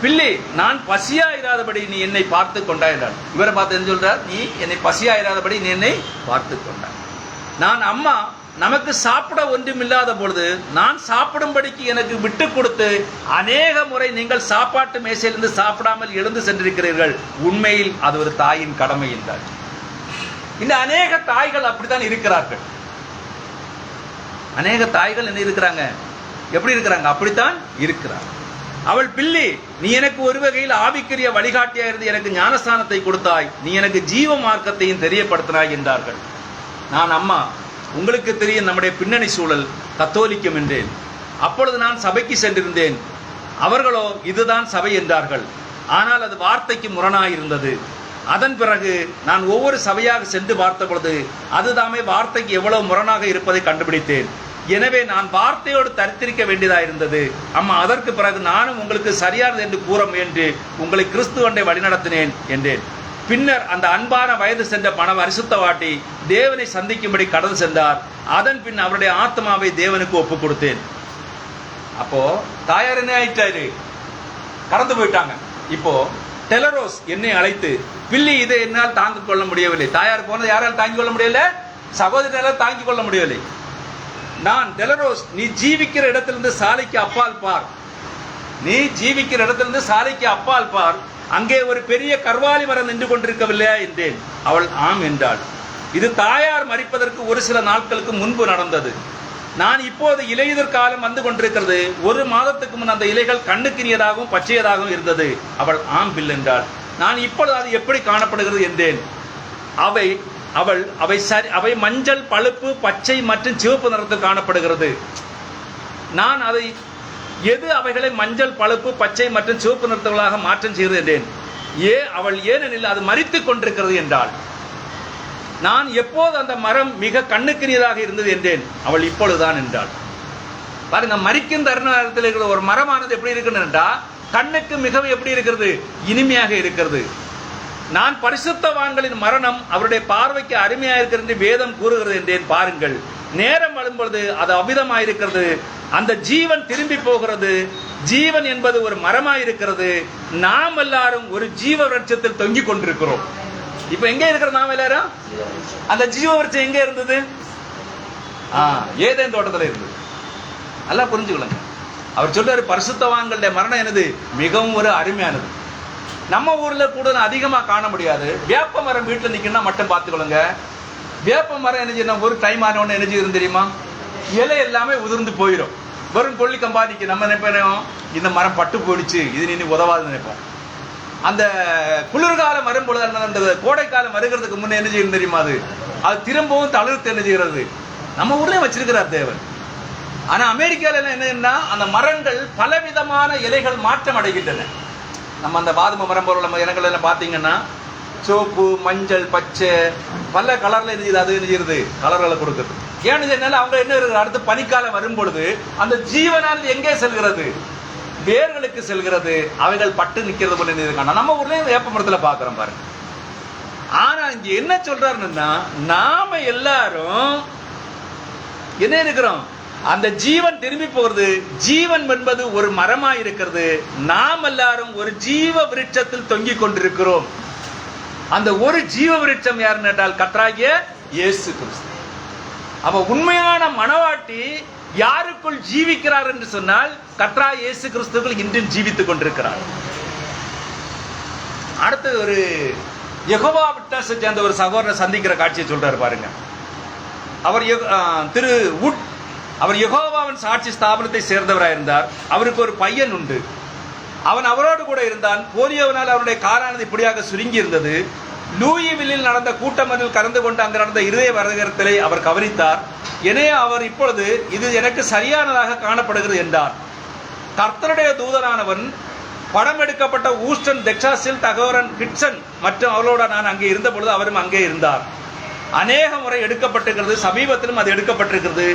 பிள்ளை, நான் பசியாயிராதபடி நீ என்னை பார்த்து கொண்டாய் என்றாள். இவரை பார்த்து என்ன சொல்றார்? நீ என்னை பசியாயிராதபடி நீ என்னை பார்த்து கொண்டாய். நான், அம்மா, நமக்கு சாப்பிட ஒன்றும் இல்லாத பொழுது நான் சாப்பிடும்படிக்கு எனக்கு விட்டு கொடுத்து அநேக முறை நீங்கள் சாப்பாட்டு மேசையிலிருந்து சாப்பிடாமல் எழுந்து சென்றிருக்கிறீர்கள். உண்மையில் அது ஒரு தாயின் கடமை என்றார். இந்த அநேக தாய்கள் அப்படித்தான் இருக்கிறார்கள். அநேக தாய்கள் என்ன இருக்கிறாங்க? எப்படி இருக்கிறாங்க? அப்படித்தான் இருக்கிறார். அவள், பிள்ளை, நீ எனக்கு ஒரு வகையில் ஆவிக்குரிய வழிகாட்டியா இருந்து எனக்கு ஞானஸ்தானத்தை கொடுத்தாய், நீ எனக்கு ஜீவ மார்க்கத்தையும் தெரியப்படுத்தினாய் என்றார்கள். நான், அம்மா, உங்களுக்கு தெரியும் நம்முடைய பின்னணி சூழல் கத்தோலிக்கம் என்றேன். அப்பொழுது நான் சபைக்கு சென்றிருந்தேன். அவர்களோ இதுதான் சபை என்றார்கள். ஆனால் அது வார்த்தைக்கு முரணாயிருந்தது. அதன் பிறகு நான் ஒவ்வொரு சபையாக சென்று பார்த்த பொழுது அதுதாமே வார்த்தைக்கு எவ்வளவு முரணாக இருப்பதை கண்டுபிடித்தேன். எனவே நான் வார்த்தையோடு தரித்திருக்க வேண்டியதாக இருந்தது. அம்மா, அதற்கு பிறகு நானும் உங்களுக்கு சரியானது என்று கூற முயன்று உங்களை கிறிஸ்துவண்டை வழிநடத்தினேன் என்றேன். பின்னர் அந்த அன்பான வயது சென்ற பரிசுத்தவாட்டி தேவனை சந்திக்கும்படி கடந்து சென்றார். அதன் பின் அவருடைய ஆத்மாவை தேவனுக்கு ஒப்பு கொடுத்தேன். அப்போ தாயார் என்ன ஆயிட்டாரு? கடந்து போயிட்டாங்க. இப்போ டெலரோஸ் என்னை அழைத்து, பிள்ளை, இதை என்னால் தாங்கிக் கொள்ள முடியவில்லை. தாயார் போனது யாரால் தாங்கிக் கொள்ள முடியல? சகோதரனால் தாங்கிக் கொள்ள முடியவில்லை. நான், டெலரோஸ், நீ ஜீவிக்கிற இடத்திலிருந்து சாலைக்கு அப்பால் பார், நீ ஜீவிக்கிற இடத்திலிருந்து சாலைக்கு அப்பால் பார், அங்கே ஒரு பெரிய கர்வாலி மரம் நின்று கொண்டிருக்கவில்லையா என்றேன். அவள் ஆம் என்றாள். இது தாயார் மரிப்பதற்கு ஒரு சில நாட்களுக்கு முன்பு நடந்தது. நான் இப்போது இலையுதிர் காலம் வந்து கொண்டிருக்கிறது. 1 மாதத்துக்கு முன் அந்த இலைகள் கண்ணுக்கினியதாகவும் பச்சையதாகவும் இருந்தது. அவள் ஆம் பில் என்றாள். நான் இப்பொழுது அது எப்படி காணப்படுகிறது என்றேன். அவை மஞ்சள், பழுப்பு, பச்சை மற்றும் சிவப்பு நிறத்தில் காணப்படுகிறது. நான் அதை எது அவைகளை மஞ்சள், பழுப்பு, பச்சை மற்றும் சிவப்பு நிறத்தவர்களாக மாற்றம் செய்கிறது என்றேன். அவள் ஏனெனில் அது மரித்துக் கொண்டிருக்கிறது என்றாள். நான் எப்போது அந்த மரம் மிக கண்ணுக்கினியதாக இருந்தது என்றேன். அவள் இப்பொழுதுதான் என்றாள். பாருங்க, மரிக்கும் தருணத்தில் இருக்கிற ஒரு மரமானது எப்படி இருக்குன்னு கண்ணுக்கு மிகவும் எப்படி இருக்கிறது? இனிமையாக இருக்கிறது. நான் பரிசுத்தவான்களின் மரணம் அவருடைய பார்வைக்கு அருமையாக இருக்கிறது என்று வேதம் கூறுகிறது என்றேன். பாருங்கள், நேரம் வரும்பொழுது அது அபிதமாயிருக்கிறது. அந்த ஜீவன் திரும்பி போகிறது. ஜீவன் என்பது ஒரு மரமாயிருக்கிறது. நாம் எல்லாரும் ஒரு ஜீவ விருட்சத்தில் தொங்கிக் கொண்டிருக்கிறோம். இப்ப எங்க இருக்கிற நாம் எல்லாரும்? அந்த ஜீவ விருட்சம் எங்க இருந்தது? ஏதேன் தோட்டத்தில் இருந்தது. நல்லா புரிஞ்சுக்கொள்ளுங்க. அவர் சொல்றாரு, பரிசுத்தவான்களுடைய மரணம் என்னது? மிகவும் ஒரு அருமையானது. நம்ம ஊர்ல கூட அதிகமா காண முடியாது. வேப்ப மரம் வீட்டுல நிக்கணும்னா மட்டும் பார்த்துக்கொள்ளுங்க. வேப்ப மரம் என்ன செய்யணும்? ஒரு டைம் ஆன உடனே என்ன செய்யும் தெரியுமா? இலை எல்லாமே உதிர்ந்து போயிடும். வெறும் கொல்லி கம்பாதிக்கு நம்ம நினைப்போம், இந்த மரம் பட்டு போயிடுச்சு, இது நீ உதவாது நினைப்போம். அந்த குளிர்காலம் வரும்பொழுது, அந்த கோடைக்காலம் வருகிறதுக்கு முன்னே என்ன செய்யும் தெரியுமா? அது திரும்பவும் தளிர்த்து என்ன செய்கிறது? நம்ம ஊர்லயும் வச்சிருக்கிறார் தேவன். ஆனா அமெரிக்கால என்னன்னா அந்த மரங்கள் பலவிதமான இலைகள் மாற்றம் அடைகின்றன. நம்ம அந்த வாதும மரம் போல இனங்கள் எல்லாம் பார்த்தீங்கன்னா சோப்பு, மஞ்சள், பச்சை, பல கலர்ல இருக்குது. அது எழுதிடுது, கலர்களை கொடுக்குறது. ஏன்னு சொன்னால அவங்க என்ன இருக்கு, அடுத்து பனிக்காலம் வரும் பொழுது அந்த ஜீவனால் எங்கே செல்கிறது, வேர்களுக்கு செல்கிறது. அவைகள் பட்டு நிக்கிறது போல இருக்காங்க. நம்ம ஊர்லயும் வேப்ப மரத்துல பாக்குறோம் பாருங்க. ஆனா இங்க என்ன சொல்றாருன்னா, நாம எல்லாரும் என்ன இருக்கிறோம், அந்த ஜீவன் திரும்பி போகிறது. ஜீவன் என்பது ஒரு மரமா இருக்கிறது. நாம் எல்லாரும் ஒரு ஜீவ விருட்சத்தில் தொங்கிக் கொண்டிருக்கிறோம். அந்த ஒரு ஜீவ விருட்சம் யாருன்னு கேட்டால் கர்த்தராகிய இயேசு கிறிஸ்து. அப்ப உண்மையான மனவாட்டி யாருக்குள் ஜீவிக்கிறார் என்று சொன்னால் கர்த்தராகிய இயேசு கிறிஸ்துவுக்குள் இன்றும் ஜீவித்துக் கொண்டிருக்கிறார். அடுத்து ஒரு யெகோவா விட்னஸ் சேர்ந்த ஒரு சகோதரரை சந்திக்கிற காட்சியை சொல்றாரு பாருங்க. அவர் திரு வுட், அவர் யெகோவாவின் சாட்சி ஸ்தாபனத்தை சேர்ந்தவராக இருந்தார். அவருக்கு ஒரு பையன் உண்டு. அவன் அவரோடு கூட இருந்தான். போலியோவினால் அவருடைய காலானது இப்படியாக சுருங்கி இருந்தது. லூயிவில்லில் நடந்த கூட்டமரில் கலந்து கொண்டு அங்கு நடந்த இருதய வரகரத்திலே அவர் கவனித்தார். எனவே அவர் இப்பொழுது இது எனக்கு சரியானதாக காணப்படுகிறது என்றார். கர்த்தருடைய தூதனானவன் படம் எடுக்கப்பட்ட ஊஸ்டன் டெக்சாஸில் தகவரன் கிட்சன் மற்றும் அவளோட நான் அங்கே இருந்த பொழுது அவரும் அங்கே இருந்தார். அநேக முறை எடுக்கப்பட்டிருக்கிறது. சமீபத்திலும் அது எடுக்கப்பட்டிருக்கிறது.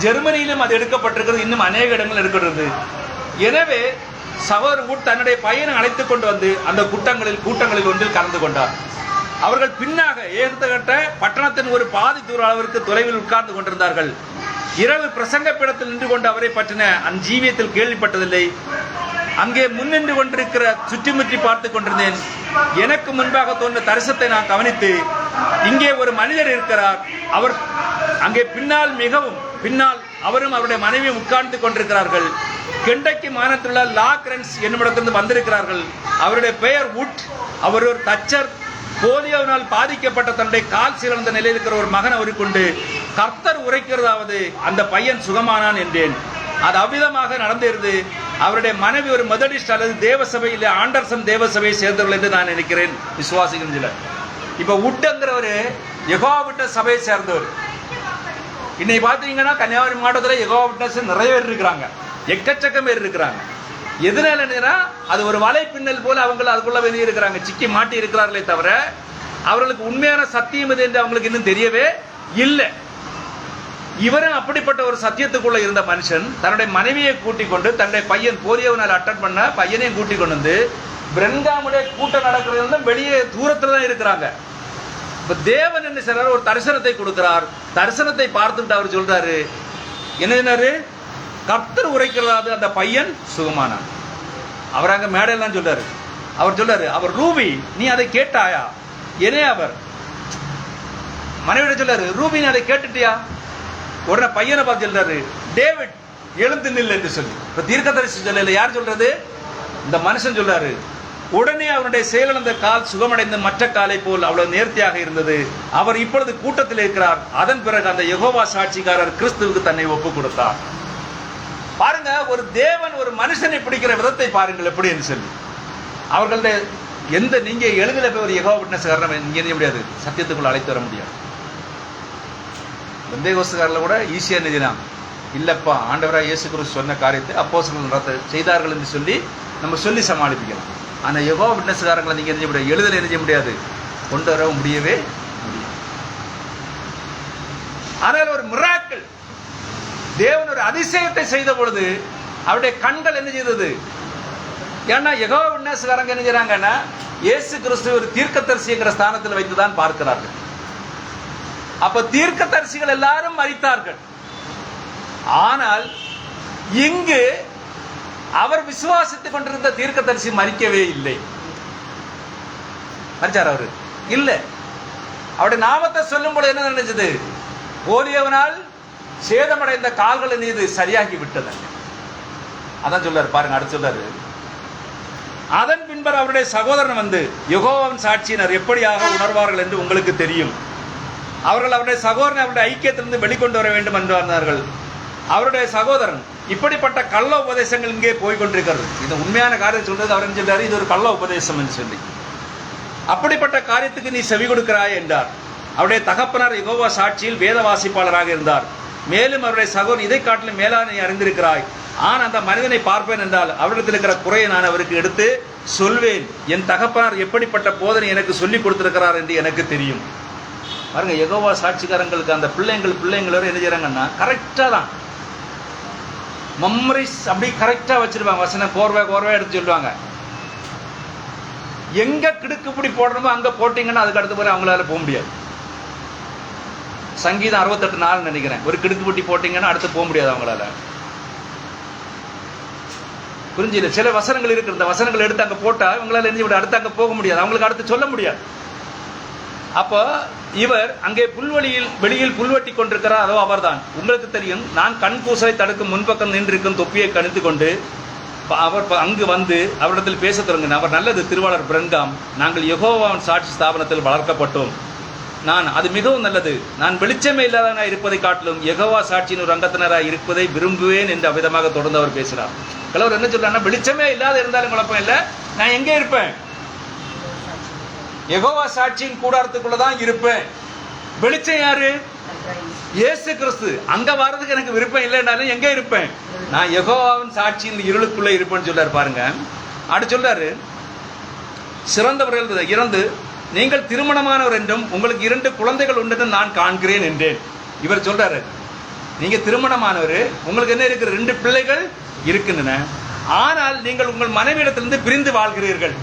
ஜெர்மனியிலும் அது எடுக்கப்பட்டிருக்கிறது. இன்னும் அநேக இடங்கள் எடுக்கிறது. எனவே சகோதரர் வுட் தன்னுடைய பையனை அழைத்துக் கொண்டு வந்து அந்த கூட்டங்களில் ஒன்றில் கலந்து கொண்டார். அவர்கள் பின்னாக ஏகத்தகட்ட பட்டணத்தின் ஒரு பாதி தூர அளவிற்கு தொலைவில் உட்கார்ந்து கொண்டிருந்தார்கள். இரவு பிரசங்க பீடத்தில் நின்று கொண்டு அவரை பற்றின அஞ்சீவியத்தில் கேள்விப்பட்டதில்லை. அங்கே முன்னின்று கொண்டிருக்கிற சுற்றிமுற்றி பார்த்து கொண்டிருந்தேன். எனக்கு முன்பாக தோன்ற தரிசனத்தை நான் கவனித்து, இங்கே ஒரு மனிதர் இருக்கிறார். அவர் அங்கே பின்னால் அவரும் அவருடைய மனைவியும் உட்கார்ந்து கொண்டிருக்கிறார்கள். கெண்டக்கி மாநிலத்தில் உள்ள லாக்ரன்ஸ் என்னுமிடத்திலிருந்து வந்திருக்கிறார்கள். அவருடைய பெயர் வுட். அவர் ஒரு தச்சர். போலியோவினால் பாதிக்கப்பட்ட தன்னுடைய கால் சிறந்த நிலையில் இருக்கிற ஒரு மகன் அவருக்கு உண்டு. கர்த்தர் உரைக்கிறதாவது அந்த பையன் சுகமானான் என்றேன். அது அவ்விதமாக நடந்திருந்தது. அவருடைய மனைவி ஒரு மெதடிஸ்ட் அல்லது தேவசபை இல்லை ஆண்டர்சன் தேவசபையை சேர்ந்தவர்கள் என்று நான் நினைக்கிறேன், விசுவாசிகள். இப்ப வுட்ங்கிறவரு யெகோவா விட்னஸ் சபையை சேர்ந்தவர். இன்னைக்கு பாத்தீங்கன்னா கன்னியாகுமரி மாவட்டத்தில் யெகோவா விட்னஸ் நிறைய பேர் இருக்கிறாங்க, எக்கச்சக்கம் பேர் இருக்கிறாங்க. எதனால அது ஒரு வலை பின்னல் போல அவங்க அதுக்குள்ள வெளியே இருக்கிறாங்க, சிக்கி மாட்டி இருக்கிறார்களே தவிர அவர்களுக்கு உண்மையான சத்தியம் இது என்று அவங்களுக்கு இன்னும் தெரியவே இல்லை. இவரும் அப்படிப்பட்ட ஒரு சத்தியத்துக்குள்ள இருந்த மனுஷன் தன்னுடைய மனைவியை கூட்டிக் கொண்டு தன்னுடைய பையன் போலியோவினால் அட்டன் பண்ண பையனையும் கூட்டிக் கொண்டு வந்து பிரென்காமுடைய கூட்டம் நடக்கிறது வெளியே தூரத்துல தான் இருக்கிறாங்க. இப்ப தேவன் என்ன செய்றாரு, ஒரு தரிசனத்தை கொடுக்கிறார். தரிசனத்தை பார்த்துட்டு அவர் சொல்றாரு, என்ன கர்த்தர் உரைக்கிறதாவது அந்த பையன் சுகமானான். அவர் அங்க மேடையில் தான் சொல்றாரு. அவர் சொல்றாரு, அவர் ரூபி நீ அதை கேட்டாயா? ஏனே அவர் மனைவிட சொல்றாரு, ரூபி நீ அதை கேட்டுட்டியா? உடனே பையனை பார்த்து சொல்றாரு, டேவிட் எழுந்து நில் என்று சொல்லி. இப்ப தீர்க்கதரிசி சொல்லல, யார் சொல்றது? இந்த மனுஷன் சொல்றாரு. உடனே அவனுடைய செயலிழந்த கால் சுகமடைந்த மற்ற காலை போல் அவ்வளவு நேர்த்தியாக இருந்தது. அவர் இப்பொழுது கூட்டத்தில் இருக்கிறார். அதன் பிறகு அந்த யெகோவா சாட்சிக்காரர் கிறிஸ்துவுக்கு தன்னை ஒப்பு கொடுத்தார். பாருங்க, ஒரு தேவன் ஒரு மனுஷனை பிடிக்கிற விதத்தை பாருங்கள் எப்படி என்று சொல்லி. அவர்களுடைய எந்த நீங்க எழுதில போய் ஒரு யெகோவா விட்னஸ் காரணம் இங்க முடியாது, சத்தியத்துக்குள்ள அழைத்து வர முடியாது. பெந்தேகோஸ்துக்காரர்கள் கூட ஈஸியா நிதினாங்க, இல்லப்பா ஆண்டவராக இயேசு கிறிஸ்து சொன்ன காரியத்தை அப்போஸ்தலர்கள் செய்தார்கள் என்று சொல்லி நம்ம சொல்லி சமாளிப்பிக்கலாம். ஆனா யெகோவா விட்னஸ்காரங்களை நீங்க என்ன முடியாது, எழுதல என்ன முடியாது, கொண்டு வர முடியவே முடியாது. ஆனால் ஒரு மிராக்கிள், தேவன் ஒரு அதிசயத்தை செய்த பொழுது அவருடைய கண்கள் என்ன செய்தது? ஏன்னா யெகோவா விட்னஸ்காரங்க என்ன செய்றாங்கன்னா இயேசு கிறிஸ்து ஒரு தீர்க்கதரிசிங்கிற ஸ்தானத்தில் வைத்துதான் பார்க்கிறார்கள். அப்ப தீர்க்கதரிசிகள் எல்லாரும் மரித்தார்கள். ஆனால் இங்கு அவர் விசுவாசித்துக் கொண்டிருந்த தீர்க்கதரிசி மரிக்கவே இல்லை. மரிச்சார் அவரு இல்ல. அவருடைய நாமத்தை சொல்லும் போது என்ன நினைச்சது? போலியோவினால் சேதமடைந்த கால்கள் மீது சரியாகி விட்டது. அதான் சொல்றாரு பாருங்க. அடுத்து சொல்றாரு, அதன் பின்பர் அவருடைய சகோதரன் வந்து யெகோவாவின் சாட்சியினர் எப்படியாக உணர்வார்கள் என்று உங்களுக்கு தெரியும். அவர்கள் அவருடைய சகோதரனை அவருடைய ஐக்கியத்திலிருந்து வெளிக்கொண்டு வர வேண்டும் என்று வந்தார்கள். அவருடைய சகோதரன் இப்படிப்பட்ட கள்ள உபதேசங்கள் இங்கே போய்கொண்டிருக்கிறது. இது உண்மையான காரியம் சொல்றது. அவர் என்ன சொல்றாரு, இது ஒரு கள்ள உபதேசம் என்று சொல்லி, அப்படிப்பட்ட காரியத்துக்கு நீ செவி கொடுக்கிறாய் என்றார். அவருடைய தகப்பனார் யெகோவா சாட்சியில் வேத வாசிப்பாளராக இருந்தார். மேலும் அவருடைய சகோதரன் இதை காட்டிலும் மேலான நீ அறிந்திருக்கிறாய். ஆனால் அந்த மனிதனை பார்ப்பேன் என்றால் அவரிடத்தில் இருக்கிற குறையை நான் அவருக்கு எடுத்து சொல்வேன். என் தகப்பனார் எப்படிப்பட்ட போதனை எனக்கு சொல்லிக் கொடுத்திருக்கிறார் என்று எனக்கு தெரியும். பாருங்க, யெகோவா சாட்சிக்காரங்களுக்கு அந்த பிள்ளைங்களோட என்ன செய்யறாங்கன்னா கரெக்டாக தான் மெமரிஸ் அப்படி கரெக்டாக வச்சிருப்பாங்க. வசனம் கோர்வை எடுத்து சொல்லுவாங்க. எங்க கிடுக்குப்பிடி போடணுமோ அங்க போட்டீங்கன்னா அதுக்கு அடுத்த முறை அவங்களால போக முடியாது. சங்கீதம் 68:4 நினைக்கிறேன். ஒரு கிடுக்குப்பிடி போட்டீங்கன்னா அடுத்து போக முடியாது அவங்களால. புரிஞ்சுல? சில வசனங்கள் இருக்கு, இந்த வசனங்கள் எடுத்து அங்க போட்டா இவங்களால எரிஞ்சு விட அடுத்து அங்க போக முடியாது, அவங்களுக்கு அடுத்து சொல்ல முடியாது. அப்போ இவர் அங்கே வெளியில் புல்வெட்டி கொண்டிருக்கிறார். அதோ அவர்தான். உங்களுக்கு தெரியும், நான் கண் கூசலை தடுக்கும் முன்பக்கம் நின்றிருக்கும் தொப்பியை கணித்து கொண்டு அவர் அங்கு வந்து அவரிடத்தில் பேச தொடங்கினார். அவர் நல்லது திருவாளர் பிரன்காம், நாங்கள் யெகோவாவின் சாட்சி ஸ்தாபனத்தில் வளர்க்கப்பட்டோம். அது மிகவும் நல்லது. நான் வெளிச்சமே இல்லாதவனாக இருப்பதை காட்டிலும் யெகோவா சாட்சியின் ஒரு அங்கத்தினராக இருப்பதை விரும்புவேன் என்று அவ்விதமாக தொடர்ந்து அவர் பேசுகிறார். கலவர் என்ன சொல்றாங்கன்னா, வெளிச்சமே இல்லாத இருந்தாலும் குழப்பம் இல்லை, நான் எங்கே இருப்பேன்? யெகோவா சாட்சியின் கூடாரத்துக்குள்ளதான் இருப்பேன். வெளிச்சம் யாரு? இயேசு கிறிஸ்து. அங்க வர்றதுக்கு எனக்கு விருப்பம் இல்லைன்னாலும் எங்க இருப்பேன்? நான் யெகோவாவின் சாட்சியின் இருளுக்குள்ள இருப்பேன்னு சொல்றாரு. பாருங்க, அடுத்து சொல்றாரு, சிறந்தவர்கள் இறந்து நீங்கள் திருமணமானவர் என்றும் உங்களுக்கு 2 குழந்தைகள் உண்டு நான் காண்கிறேன் என்றேன். இவர் சொல்றாரு, நீங்க திருமணமானவர், உங்களுக்கு என்ன இருக்கு? 2 பிள்ளைகள் இருக்கின்றன. ஆனால் நீங்கள் உங்கள் மனைவியிடத்திலிருந்து பிரிந்து வாழ்கிறீர்கள்.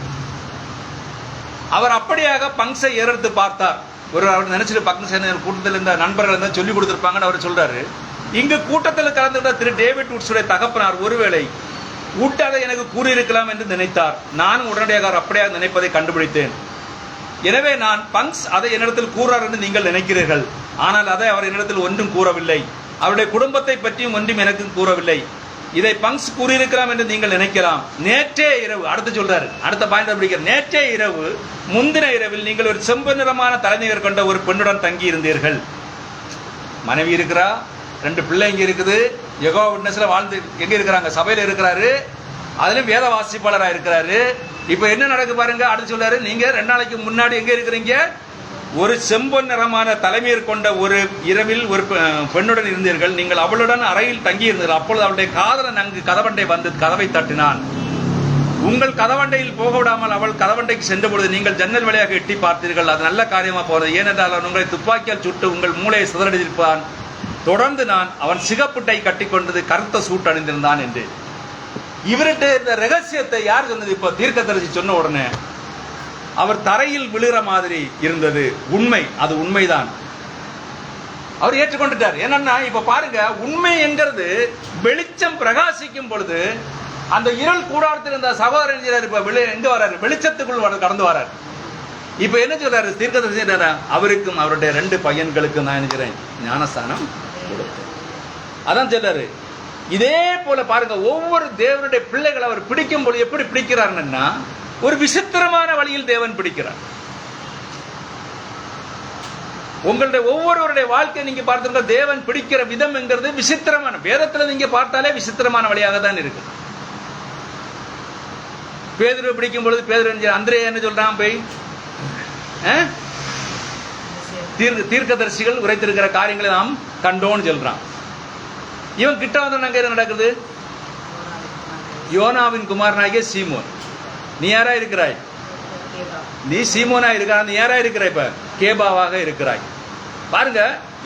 அவர் அப்படியாக பங்கை ஏறெடுத்து பார்த்தார். அவர் நினைச்சிட்டு பங்கு கூட்டத்தில் இருந்த நண்பர்கள் இருந்தால் சொல்லி கொடுத்துருப்பாங்கன்னு அவர் சொல்றாரு. இங்கு கூட்டத்தில் கலந்துகிட்ட திரு டேவிட் உட்ஸுடைய தகப்பனார் ஒருவேளை ஊட்டாத எனக்கு கூறியிருக்கலாம் என்று நினைத்தார். நான் உடனடியாக அவர் அப்படியாக நினைப்பதை கண்டுபிடித்தேன். எனவே நான் பங்ஸ் அதை என்னிடத்தில் கூறார் என்று நீங்கள் நினைக்கிறீர்கள். ஆனால் அதை அவர் என்னிடத்தில் ஒன்றும் கூறவில்லை. அவருடைய குடும்பத்தை பற்றியும் ஒன்றும் எனக்கு கூறவில்லை. இதை பங்ஸ் கூறியிருக்கலாம் என்று நீங்கள் நினைக்கலாம். நேற்றே இரவு, அடுத்து சொல்றாரு, அடுத்த பாயிண்ட் பிடிக்கிற, நேற்றே இரவு முந்தின இரவில் நீங்கள் ஒரு செம்பு நிறமான தலைநகர் கொண்ட ஒரு பெண்ணுடன் தங்கி இருந்தீர்கள். மனைவி இருக்கிறா, 2 பிள்ளைங்க இருக்குது, யெகோவா விட்னஸ்ல வாழ்ந்து எங்க இருக்கிறாங்க? சபையில இருக்கிறாரு, அதுலயும் வேத வாசிப்பாளராக இருக்கிறாரு. இப்ப என்ன நடக்கு பாருங்க. அடுத்து சொல்றாரு, நீங்க 2 நாளைக்கு முன்னாடி எங்க இருக்கிறீங்க? ஒரு செம்பொன் நிறமான தலைமையர் கொண்ட ஒரு இரவில் ஒரு பெண்ணுடன் இருந்தீர்கள். நீங்கள் அவளுடன் அறையில் தங்கி இருந்தீர்கள். அப்பொழுது அவளுடைய காதலன் அங்கு கதவண்டை வந்து கதவை தட்டினான். உங்கள் கதவண்டையில் போக விடாமல் அவள் கதவண்டைக்கு சென்ற பொழுது நீங்கள் ஜன்னல் வழியாக எட்டி பார்த்தீர்கள். அது நல்ல காரியமா போறது. ஏனென்றால் அவன் உங்களை துப்பாக்கியால் சுட்டு உங்கள் மூளையை சிதறடித்திருப்பான். தொடர்ந்து அவன் சிகப்புட்டை கட்டி கொண்டது கருத்த சூட்டு அணிந்திருந்தான் என்று. இவர்கிட்ட இந்த ரகசியத்தை யார் சொன்னது? இப்ப தீர்க்கதரிசி சொன்ன உடனே அவர் தரையில் விழுகிற மாதிரி இருந்தது. உண்மை, அது உண்மைதான். அவர் ஏற்றுக்கொண்டுட்டார். என்னன்னா இப்ப பாருங்க, உண்மை என்கிறது வெளிச்சம் பிரகாசிக்கும் பொழுது அந்த இருள் கூடாரத்தில் இருந்த சகோதரன் இப்ப எங்க வராரு? வெளிச்சத்துக்குள் கடந்து வராரு. இப்ப என்ன சொல்றாரு தீர்க்கதரிசி? அவருக்கும் அவருடைய 2 பையன்களுக்கும் நான் நினைக்கிறேன் ஞானஸ்தானம் கொடுத்தேன். அதான் சொல்றாரு. இதே போல பாருங்க, ஒவ்வொரு தேவனுடைய பிள்ளைகளை அவர் பிடிக்கும் போது எப்படி பிடிக்கிறாருன்னா ஒரு விசித்திரமான வழியில் தேவன் பிடிக்கிறார். உங்களுடைய ஒவ்வொருவருடைய வாழ்க்கையை நீங்க பார்த்துங்க, தேவன் பிடிக்கிற விதம் என்கிறது விசித்திரமான, வேதத்துல நீங்க பார்த்தாலே விசித்திரமான வழியாக தான் இருக்கு. பேதுருவை பிடிக்கும் பொழுது பேதுரு அந்திரேயா என்ன சொல்றான்? போய் தீர்க்கதரிசிகள் உரைத்திருக்கிற காரியங்களை நாம் கண்டோன்னு சொல்றான். இவன் கிட்ட வந்து நாங்க என்ன நடக்குது? யோனாவின் குமாரனாகிய சீமோன், நீ யாரா இருக்கிறாய்? நீ சீமோனா இருக்கிறாய். நீ யாரா இருக்கிறாய்? இப்ப கேபாவாக இருக்கிறாய். பாருங்க,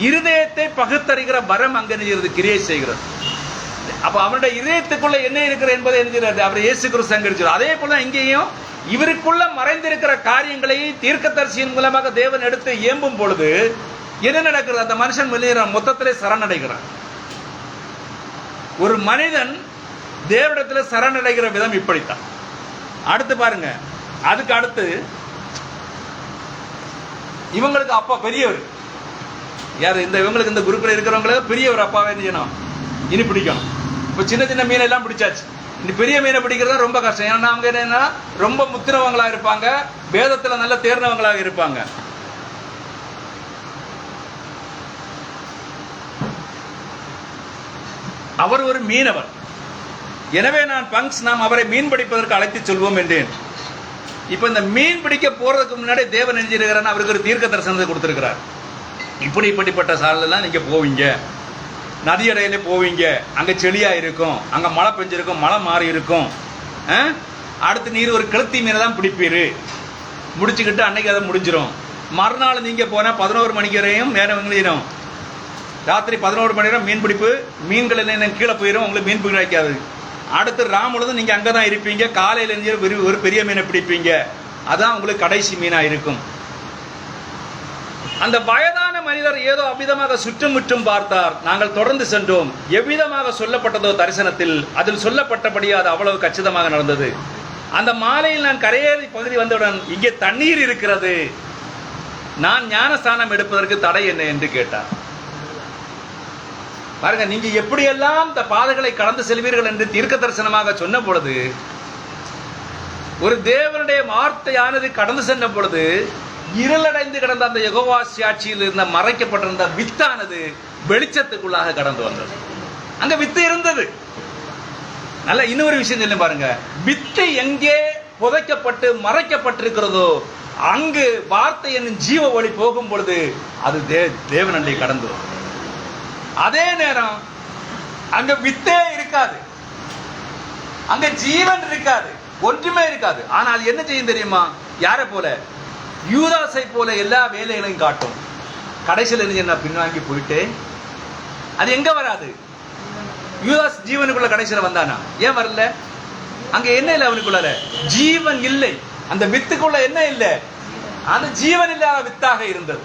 இருதயத்தை பகுத்தறிகிற வரம் அங்க கிரியை செய்கிறது. அப்ப அவனுடைய இதயத்துக்குள்ள என்ன இருக்கிற என்பதை என்கிறது அவர் இயேசு கிறிஸ்து அங்க. அதே போல இங்கேயும் இவருக்குள்ள மறைந்திருக்கிற காரியங்களை தீர்க்கதரிசியின் மூலமாக தேவன் எடுத்து ஏம்பும் பொழுது என்ன நடக்கிறது? அந்த மனுஷன் மொத்தத்திலே சரணடைகிறான். ஒரு மனிதன் தேவனிடத்துல சரணடைகிற விதம் இப்படித்தான். அடுத்து பாருங்க, அதுக்கு அடுத்து இவங்களுக்கு அப்பா பெரியவர் யாரு? இவங்களுக்கு இந்த குரூப்ல இருக்கிறவங்களுக்கு பெரியவர் அப்பாவே செய்யணும், இனி பிடிக்கணும். இப்ப சின்ன சின்ன மீனை எல்லாம் பிடிச்சாச்சு, இனி பெரிய மீனை பிடிக்கிறது ரொம்ப கஷ்டம். ஏன்னா அவங்க என்ன ரொம்ப முத்தினவங்களா இருப்பாங்க, வேதத்துல நல்ல தேர்ந்தவங்களாக இருப்பாங்க. அவர் ஒரு மீனவர். எனவே நாம் அவரை மீன் பிடிப்பதற்கு அழைத்து செல்வோம் என்றேன். இப்ப இந்த மீன் பிடிக்க போறதுக்கு முன்னாடி தேவன் நெஞ்சிருக்கிறார், அவருக்கு ஒரு தீர்க்க தரிசனத்தை கொடுத்திருக்கிறார். இப்படிப்பட்ட சாலையெல்லாம் நீங்க போவீங்க, நதியடையில போவீங்க, அங்க செளியா இருக்கும், அங்க மழை பெஞ்சிருக்கும், மழை மாறி இருக்கும். அடுத்து நீர் ஒரு கெளுத்தி மீனை தான் பிடிப்பீரு, முடிச்சுக்கிட்டு அன்னைக்கு அதை முடிஞ்சிடும். மறுநாள் நீங்க போனா 11 மணிக்கு வரையும் நேரம், ராத்திரி 11 மணி நேரம் மீன் பிடிப்பு, மீன்கள் என்ன கீழே போயிடும், உங்களுக்கு மீன் கிடைக்காது. அடுத்து ராமுழுதும் நீங்க அங்கதான் இருப்பீங்க, காலையில ஒரு பெரிய மீனை பிடிப்பீங்க, அதான் உங்களுக்கு கடைசி மீனா இருக்கும். அந்த வயதான மனிதர் ஏதோ அவ்விதமாக சுற்றுமுற்றும் பார்த்தார். நாங்கள் தொடர்ந்து சென்றோம். எவ்விதமாக சொல்லப்பட்டதோ தரிசனத்தில், அதில் சொல்லப்பட்டபடியே அது அவ்வளவு கச்சிதமாக நடந்தது. அந்த மாலையில் நான் கரையேறி பகுதி வந்தவுடன், இங்கே தண்ணீர் இருக்கிறது, நான் ஞானஸ்தானம் எடுப்பதற்கு தடை என்ன என்று கேட்டார். பாருங்க, நீங்க எப்படியெல்லாம் இந்த பாதைகளை கடந்து செல்வீர்கள் என்று தீர்க்க தரிசனமாக சொன்ன பொழுது, ஒரு தேவனுடைய வார்த்தையானது கடந்து சென்ற பொழுது, இருளடைந்து கிடந்த அந்த யெகோவா சாட்சியில் இருந்த மறைக்கப்பட்டிருந்த வித்தானது வெளிச்சத்துக்குள்ளாக கடந்து வந்தது. அங்க வித்து இருந்தது. நல்ல இன்னொரு விஷயம் சொல்லி பாருங்க, வித்து எங்கே புதைக்கப்பட்டு மறைக்கப்பட்டிருக்கிறதோ அங்கு வார்த்தை என்னும் ஜீவ ஒளி போகும் பொழுது அது தேவனண்டை கடந்து வரும். அதே நேரம் அங்க வித்தே இருக்காது, அங்க ஜீவன் இருக்காது, ஒன்றுமே இருக்காது. ஆனால் என்ன செய்யும் தெரியுமா? யாரை போல? யூதாசை போல எல்லா வேலைகளையும் காட்டும். கடைசியில் என்ன பின்வாங்கி போயிட்டு அது எங்க வராது? யூதாஸ் ஜீவனுக்குள்ள கடைசியில் வந்தானா? ஏன் வரல? அங்க என்ன இல்லை, அவனுக்குள்ள ஜீவன் இல்லை. அந்த வித்துக்குள்ள என்ன இல்லை? அந்த ஜீவன் இல்லாத வித்தாக இருந்தது.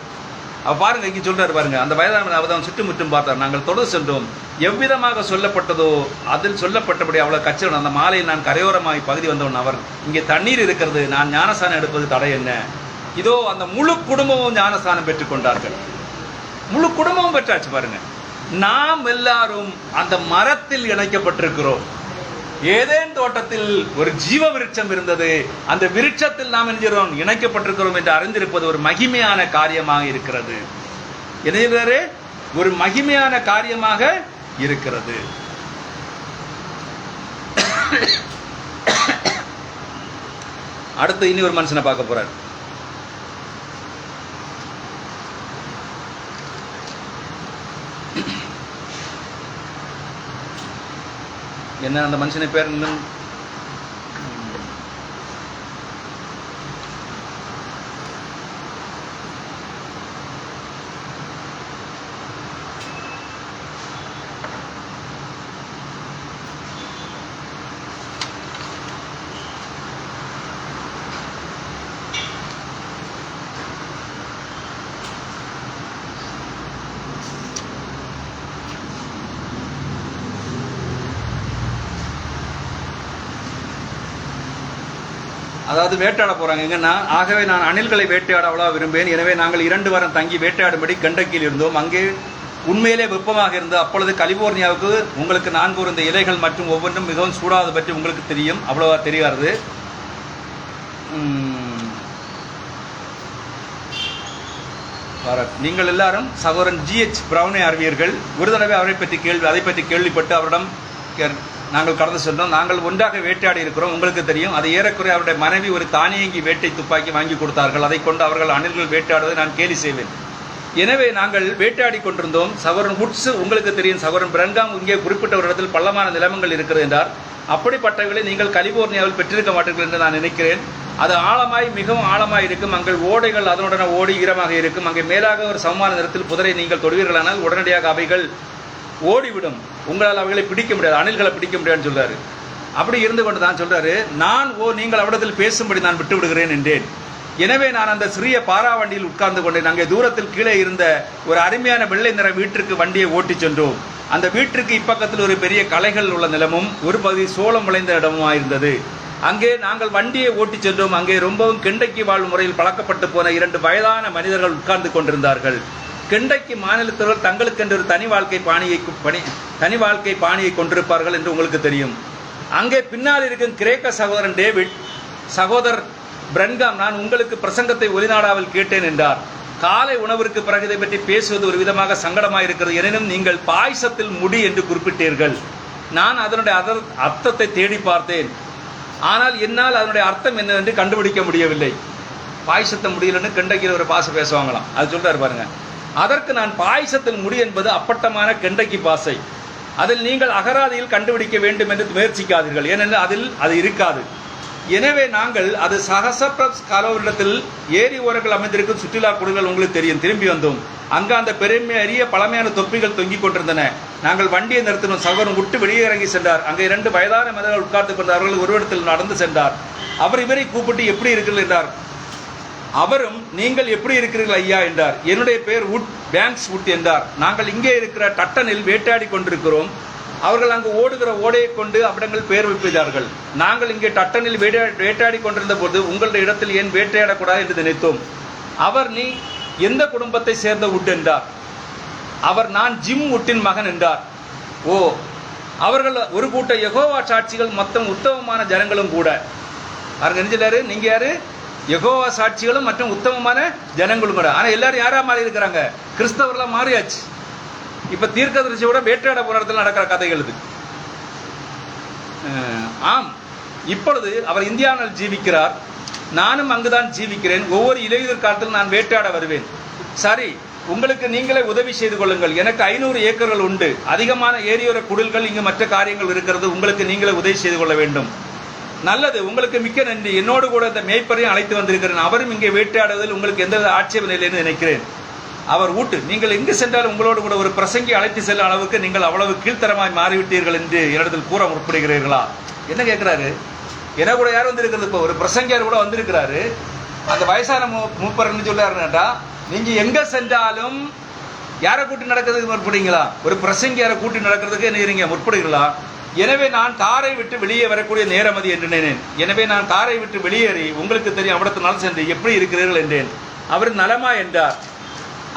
பாருங்க, இங்க சொல்றாரு பாருங்க, அந்த வயதான அவதான் சுற்றுமுற்றும் பார்த்தார். நாங்கள் தொடர்ந்து சென்றோம். எவ்விதமாக சொல்லப்பட்டதோ அதில் சொல்லப்பட்டபடி அவ்வளவு கச்சிதம். அந்த மாலையில் நான் கரையோரமாய் பகுதி வந்தவன் அவர், இங்கே தண்ணீர் இருக்கிறது, நான் ஞானஸ்தானம் எடுப்பது தடை என்ன? இதோ அந்த முழு குடும்பமும் ஞானஸ்தானம் பெற்றுக் கொண்டார்கள். முழு குடும்பமும் பெற்றாச்சு. பாருங்க, நாம் எல்லாரும் அந்த மரத்தில் இணைக்கப்பட்டிருக்கிறோம். ஏதேன் தோட்டத்தில் ஒரு ஜீவ விருட்சம் இருந்தது, அந்த விருட்சத்தில் நாம் என்கிறோம் இணைக்கப்பட்டிருக்கிறோம் என்று அறிந்திருப்பது ஒரு மகிமையான காரியமாக இருக்கிறது. என்ன? ஒரு மகிமையான காரியமாக இருக்கிறது. அடுத்து இனி ஒரு மனுஷனை பார்க்க போறார். என்ன அந்த மனுஷனை பேர்? அதாவது வேட்டையாட போறாங்க. எங்கன்னா, ஆகவே நான் அணில்களை வேட்டையாட அவ்வளவு விரும்பேன். எனவே நாங்கள் 2 வாரம் தங்கி வேட்டையாடும்படி கெண்டக்கியில் இருந்தோம். அங்கே உண்மையிலே வெப்பமாக இருந்து, அப்பொழுது கலிபோர்னியாவுக்கு உங்களுக்கு 4 இருந்த இலைகள் மற்றும் ஒவ்வொன்றும் மிகவும் சூடாவது பற்றி உங்களுக்கு தெரியும். அவ்வளவா தெரியாது. நீங்கள் எல்லாரும் சகோதரன் GH பிரவுனை அறிவீர்கள். ஒரு தடவை அதை பற்றி கேள்விப்பட்டு அவரிடம் நாங்கள் கடந்து சென்றோம். நாங்கள் ஒன்றாக வேட்டையாடி இருக்கிறோம். உங்களுக்கு தெரியும், அது ஏறக்குறைய அவருடைய மனைவி ஒரு தானியங்கி வேட்டை துப்பாக்கி வாங்கி கொடுத்தார்கள். அதை கொண்டு அவர்கள் அணில்கள் வேட்டையாடுவதை நான் கேலி செய்வேன். எனவே நாங்கள் வேட்டையாடி கொண்டிருந்தோம். சகோதரன் வுட்ஸ் உங்களுக்கு தெரியும். சகோதரன் பிரன்காம் இங்கே குறிப்பிட்ட ஒரு இடத்தில் பள்ளமான நிலமங்கள் இருக்கிறது என்றார். அப்படிப்பட்டவர்களை நீங்கள் கலிபோர்னியாவில் பெற்றிருக்க மாட்டீர்கள் என்று நான் நினைக்கிறேன். அது ஆழமாய், மிகவும் ஆழமாய் இருக்கும். அங்கே ஓடைகள் அதனுடனே ஓடி ஈரமாக இருக்கும். அங்கே மேலாக ஒரு சமமான நிறத்தில் புதரை நீங்கள் தொடுவீர்களானால் உடனடியாக அவைகள் ஓடிவிடும். உங்களால் அவைகளை பிடிக்க முடியாது, அணில்களை பிடிக்க முடியாதுன்னு சொல்றாரு. அப்படி இருந்து கொண்டு தான் சொல்றாரு, நீங்கள் அவ்விடத்தில் பேசும்படி நான் விட்டு விடுகிறேன் என்றேன். எனவே நான் அந்த சிறிய பாராவண்டியில் உட்கார்ந்து கொண்டேன். அங்கே தூரத்தில் கீழே இருந்த ஒரு அருமையான வெள்ளை நிற வீட்டிற்கு வண்டியை ஓட்டி சென்றோம். அந்த வீட்டிற்கு இப்பக்கத்தில் ஒரு பெரிய களைகள் உள்ள நிலமும் ஒரு பகுதி சோளம் விளைந்த இடமும் இருந்தது. அங்கே நாங்கள் வண்டியை ஓட்டி சென்றோம். அங்கே ரொம்பவும் கெண்டக்கி வாழ்வு முறையில் பழக்கப்பட்டு போன 2 வயதான மனிதர்கள் உட்கார்ந்து கொண்டிருந்தார்கள். கெண்டக்கி மாநிலத்தவர்கள் தங்களுக்கென்று ஒரு தனி வாழ்க்கை பாணியை கொண்டிருப்பார்கள் என்று உங்களுக்கு தெரியும். அங்கே பின்னால் இருக்கும் கிரேக்க சகோதரன் டேவிட், சகோதரர் பிரன்காம், நான் உங்களுக்கு பிரசங்கத்தை ஒலிநாடாவில் கேட்டேன் என்றார். காலை உணவிற்கு பிறகு இதை பற்றி பேசுவது ஒரு விதமாக சங்கடமாக இருக்கிறது. எனினும் நீங்கள் பாயசத்தில் முடி என்று குறிப்பிட்டீர்கள். நான் அதனுடைய அர்த்தத்தை தேடி பார்த்தேன். ஆனால் என்னால் அதனுடைய அர்த்தம் என்னவென்று கண்டுபிடிக்க முடியவில்லை. பாயசத்தை முடியலன்னு கெண்டக்கியில் ஒரு பாச பேசுவாங்களாம். அது சொல்றாரு பாருங்க. அதற்கு நான் பாயசத்தில் முடி என்பது அப்பட்டமான கெண்டைக்கு பாசை. அதில் நீங்கள் அகராதியில் கண்டுபிடிக்க வேண்டும் என்று முயற்சிக்காதீர்கள், ஏனென்றால் அதில் அது இருக்காது. எனவே நாங்கள் அது சகசப்ரஸ் காலவரிடத்தில் ஏரி ஓரங்கள் அமைந்திருக்கும் சுற்றுலா குழுக்கள் உங்களுக்கு தெரியும். திரும்பி வந்தோம். அங்கு அந்த பெருமை அறிய பழமையான தொப்பிகள் தொங்கிக் கொண்டிருந்தன. நாங்கள் வண்டியை நிறுத்தினோம். சகோதரன் விட்டு வெளியே இறங்கி சென்றார். அங்கே 2 வயதான மனிதர்கள் உட்கார்ந்து கொண்டார்கள். ஒருவரிடத்தில் நடந்து சென்றார். அவர் இவரை கூப்பிட்டு எப்படி இருக்கிறீர்கள் என்றார். அவரும் நீங்கள் எப்படி இருக்கிறீர்கள் ஐயா என்றார். என்னுடைய பெயர் வுட், பேங்க்ஸ் வுட் என்றார். நாங்கள் இங்கே இருக்கிற டட்டனில் வேட்டையாடி கொண்டிருக்கிறோம். அவர்கள் அங்கு ஓடுகிற ஓடையை கொண்டு அவ்விடங்கள் பெயர் வைப்பித்தார்கள். நாங்கள் இங்கே டட்டனில் வேட்டையாடி கொண்டிருந்த போது உங்களுடைய இடத்தில் ஏன் வேட்டையாடக்கூடாது என்று நினைத்தோம். அவர் நீ எந்த குடும்பத்தை சேர்ந்த வுட் என்றார். அவர் நான் ஜிம் வுட்டின் மகன் என்றார். ஓ, அவர்கள் ஒரு கூட்ட யெகோவா சாட்சிகள், மொத்தம் உத்தமமான ஜனங்களும் கூட. அவர் நினைச்சாரு, நீங்க யாரு? யெகோவா சாட்சிகளும் மற்றும் உத்தமமான ஜனங்களும் கூட. ஆனா எல்லாரும் யாரா மாறி இருக்கிறாங்க? கிறிஸ்தவர்களா மாறியாச்சு. இப்ப தீர்க்கதரிசியோட வேட்டையாட போற இடத்துல நடக்கிற கதைகள் இது. ஆம், இப்பொழுது அவர் இந்தியாவில் ஜீவிக்கிறார். நானும் அங்குதான் ஜீவிக்கிறேன். ஒவ்வொரு இலையுதிர் காலத்தில் நான் வேட்டையாட வருவேன். சரி, உங்களுக்கு நீங்களே உதவி செய்து கொள்ளுங்கள். எனக்கு 500 ஏக்கர்கள் உண்டு. அதிகமான ஏரியோர குடில்கள், இங்கு மற்ற காரியங்கள் இருக்கிறது. உங்களுக்கு நீங்களே உதவி செய்து கொள்ள வேண்டும். நல்லது, உங்களுக்கு மிக்க நன்றி. என்னோடு கூட இந்த மேய்ப்பரையும் அழைத்து வந்திருக்கிறேன். அவரும் இங்கே வேட்டையாடுவதில் உங்களுக்கு எந்த ஆட்சேபம் இல்லை என்று நினைக்கிறேன். அவர் ஊட்டு, நீங்கள் எங்கு சென்றாலும் உங்களோடு கூட ஒரு பிரசங்கி அழைத்து செல்லும் அளவுக்கு நீங்கள் அவ்வளவு கீழ்த்தரமாய் மாறிவிட்டீர்கள் என்று என்னிடத்தில் கூற முற்படுகிறீர்களா? என்ன கேட்கிறாரு? என்ன கூட யார் வந்திருக்கிறது? இப்போ ஒரு பிரசங்கியார் கூட வந்திருக்கிறாரு. அந்த வயசான மூப்பர்னு சொல்லாருன்னா, நீங்க எங்க சென்றாலும் யாரை கூட்டி நடக்கிறதுக்கு முற்படுங்களா? ஒரு பிரசங்கியாரை கூட்டி நடக்கிறதுக்கு என்ன செய்றீங்க? முற்படுகிறீர்களா? எனவே நான் காரை விட்டு வெளியே வரக்கூடிய நேரம் அது என்று நினைனேன். எனவே நான் காரை விட்டு வெளியேறி உங்களுக்கு தெரியும் அவிடத்தினால் சென்று எப்படி இருக்கிறீர்கள் என்றேன். அவர் நலமா என்றார்.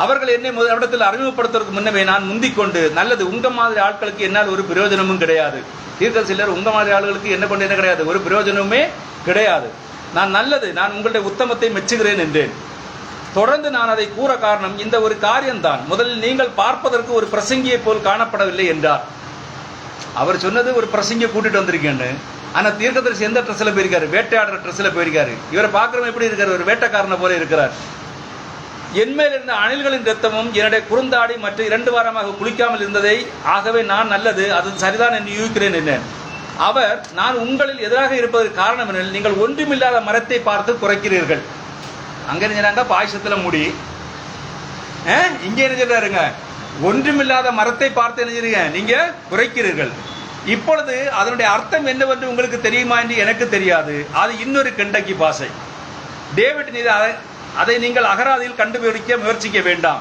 அவர்கள் என்னை அவிடத்தில் அறிமுகப்படுத்துவதற்கு முன்னமே நான் முந்திக்கொண்டு, நல்லது, உங்க மாதிரி ஆட்களுக்கு என்னால் ஒரு பிரயோஜனமும் கிடையாது. தீர்க்க சிலர் உங்க மாதிரி ஆளுகளுக்கு என்ன கொண்டு என்ன கிடையாது, ஒரு பிரயோஜனமே கிடையாது. நல்லது, நான் உங்களுடைய உத்தமத்தை மெச்சுகிறேன் என்றேன். தொடர்ந்து நான் அதை கூற காரணம் இந்த ஒரு காரியம்தான். முதலில் நீங்கள் பார்ப்பதற்கு ஒரு பிரசங்கியை போல் காணப்படவில்லை என்றார். அவர் சொன்னது ஒரு பிரசங்கியை கூட்டிட்டு வந்திருக்கேன்னு. ஆனா தீர்க்கதரிசி எந்த ட்ரெஸ்ல போயிருக்காரு? வேட்டையாடுற ட்ரெஸ்ல போயிருக்காரு. இவரை பார்க்கறவங்க எப்படி இருக்காரு? ஒரு வேட்டைக்காரனை போல இருக்கிறார். என்மேல் இருந்த அணில்களின் ரத்தமும் என்னுடைய குறுந்தாடி மற்ற 2 வாரமாக குளிக்காமல் இருந்ததை, ஆகவே நான் நல்லது, அது சரிதான் என்று யூகிக்கிறேன் என்றேன். அவர், நான் உங்களில் எதிராக இருப்பதற்கு காரணம் எனில் நீங்கள் ஒன்றுமில்லாத மரத்தை பார்த்து குறைக்கிறீர்கள். அங்க நினைச்சாங்க பாயசத்துல முடி, இங்க என்ன சொல்றாருங்க? ஒன்றுமில்லாத மரத்தை பார்த்து என்ன செய்றீங்க? நீங்க குறைக்கிறீர்கள். இப்பொழுது அதனுடைய அர்த்தம் என்னவென்று உங்களுக்கு தெரியுமா என்று எனக்கு தெரியாது. அது இன்னொரு கெண்டக்கி பாசை. டேவிட், அதை நீங்கள் அகராதியில் கண்டுபிடிக்க முயற்சிக்க வேண்டாம்.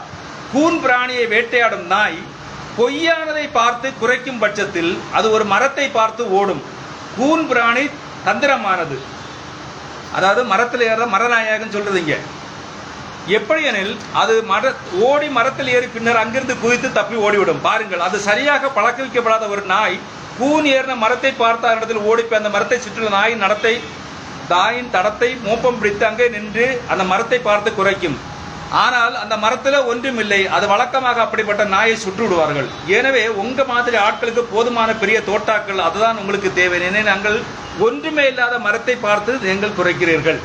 கூன் பிராணியை வேட்டையாடும் நாய் பொய்யானதை பார்த்து குறைக்கும் பட்சத்தில் அது ஒரு மரத்தை பார்த்து ஓடும். கூன் பிராணி தந்திரமானது, அதாவது மரத்தில் ஏற மரநாயகன் சொல்றதுங்க. எப்படி எனில் அது ஓடி மரத்தில் ஏறி பின்னர் அங்கிருந்து குதித்து தப்பி ஓடிவிடும். பாருங்கள், அது சரியாக பழக்க வைக்கப்படாத ஒரு நாய் கூன் ஏறின மரத்தை பார்த்த இடத்தில் ஓடிப்போய் அந்த மரத்தை சுற்றியுள்ள தாயின் தடத்தை மோப்பம் பிடித்து அங்கே நின்று அந்த மரத்தை பார்த்து குறைக்கும். ஆனால் அந்த மரத்துல ஒன்றுமில்லை. அது வழக்கமாக அப்படிப்பட்ட நாயை சுட்டு விடுவார்கள். எனவே உங்க மாதிரி ஆட்களுக்கு போதுமான பெரிய தோட்டாக்கள் அதுதான் உங்களுக்கு தேவை. நாங்கள் ஒன்றுமே இல்லாத மரத்தை பார்த்து நீங்கள் குறைக்கிறீர்கள்.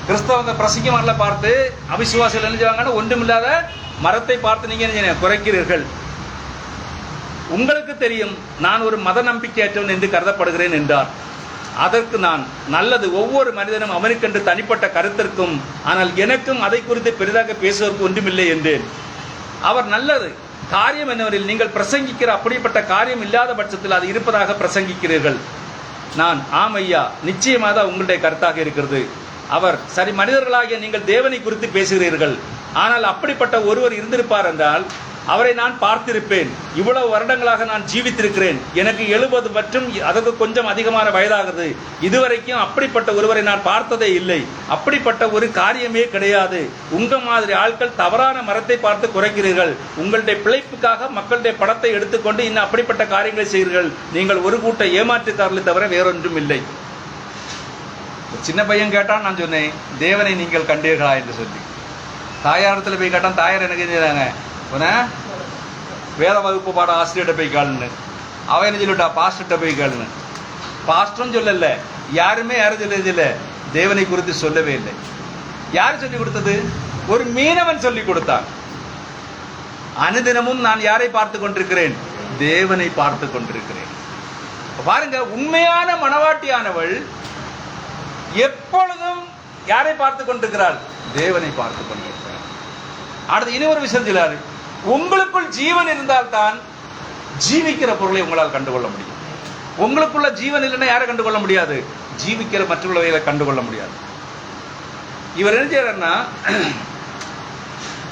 கிறிஸ்தவங்க பிரசங்கமாரில் பார்த்து அவிசுவாசிகள் என்ன செய்வாங்கன்னா, ஒன்றுமில்லாத மரத்தை பார்த்து நீங்க என்ன குறைக்கிறீர்கள். உங்களுக்கு தெரியும் நான் ஒரு மத நம்பிக்கையற்றவன் என்று கருதப்படுகிறேன் என்றார். அதற்கு நான், நல்லது, ஒவ்வொரு மனிதனும் அவனுக்கென்று தனிப்பட்ட கருத்திற்கும், ஆனால் எனக்கும் அதை குறித்து பெரிதாக பேசுவதற்கு ஒன்றுமில்லை என்றேன். அவர், நல்லது, காரியம் என்னவெனில் நீங்கள் பிரசங்கிக்கிற அப்படிப்பட்ட காரியம் இல்லாத பட்சத்தில் அது இருப்பதாக பிரசங்கிக்கிறீர்கள். நான், ஆம் ஐயா, நிச்சயமாக உங்களுடைய கருத்தாக இருக்கிறது. அவர், சரி, மனிதர்களாகிய நீங்கள் தேவனை குறித்து பேசுகிறீர்கள். ஆனால் அப்படிப்பட்ட ஒருவர் இருந்திருப்பார் என்றால் அவரை நான் பார்த்திருப்பேன். இவ்வளவு வருடங்களாக நான் ஜீவித்திருக்கிறேன். எனக்கு 70 மற்றும் அதற்கு கொஞ்சம் அதிகமான வயதாகுது. இதுவரைக்கும் அப்படிப்பட்ட ஒருவரை நான் பார்த்ததே இல்லை. அப்படிப்பட்ட ஒரு காரியமே கிடையாது. உங்க மாதிரி ஆட்கள் தவறான மரத்தை பார்த்து குறைக்கிறீர்கள். உங்களுடைய பிழைப்புக்காக மக்களுடைய படத்தை எடுத்துக்கொண்டு இன்னும் அப்படிப்பட்ட காரியங்களை செய்கிறீர்கள். நீங்கள் ஒரு கூட்ட ஏமாற்றுக்காரர்களை தவிர வேறொன்றும் இல்லை. சின்ன பையன் கேட்டான். நான் சொன்னேன், தேவனை நீங்கள் கண்டீர்களா என்று சொல்லி. தாயாரத்தில் போய் கேட்டான். தாயார் எனக்கு செஞ்சாங்க, வேத வகுப்பு பாட ஆசிரியர்கிட்ட போய் கேளுன்னு. அவன் என்ன சொல்லிட்டா, பாஸ்டர்கிட்ட போய் கேளுன்னு. பாஸ்டரும் சொல்லல, யாருமே யாரும் சொல்லதில்லை, தேவனை குறித்து சொல்லவே இல்லை. யார் சொல்லி கொடுத்தது? ஒரு மீனவன் சொல்லி கொடுத்தான். அனுதினமும் நான் யாரை பார்த்து கொண்டிருக்கிறேன்? தேவனை பார்த்து கொண்டிருக்கிறேன். பாருங்க, உண்மையான மணவாட்டியானவள் எப்பொழுதும் யாரை பார்த்து கொண்டிருக்கிறாள்? தேவனை பார்த்து கொண்டிருக்கிறாள். அடுத்து இனி ஒரு விஷயம் சொல்றாரு, உங்களுக்குள் ஜீவன் இருந்தால்தான் ஜீவிக்கிற பொருளை உங்களால் கண்டுகொள்ள முடியும். உங்களுக்குள்ள ஜீவன் இல்லைன்னா யாரை கண்டுகொள்ள முடியாது? ஜீவிக்கிற மற்றவர்களை கண்டுகொள்ள முடியாது. இவர் என்ன செய்யறாருன்னா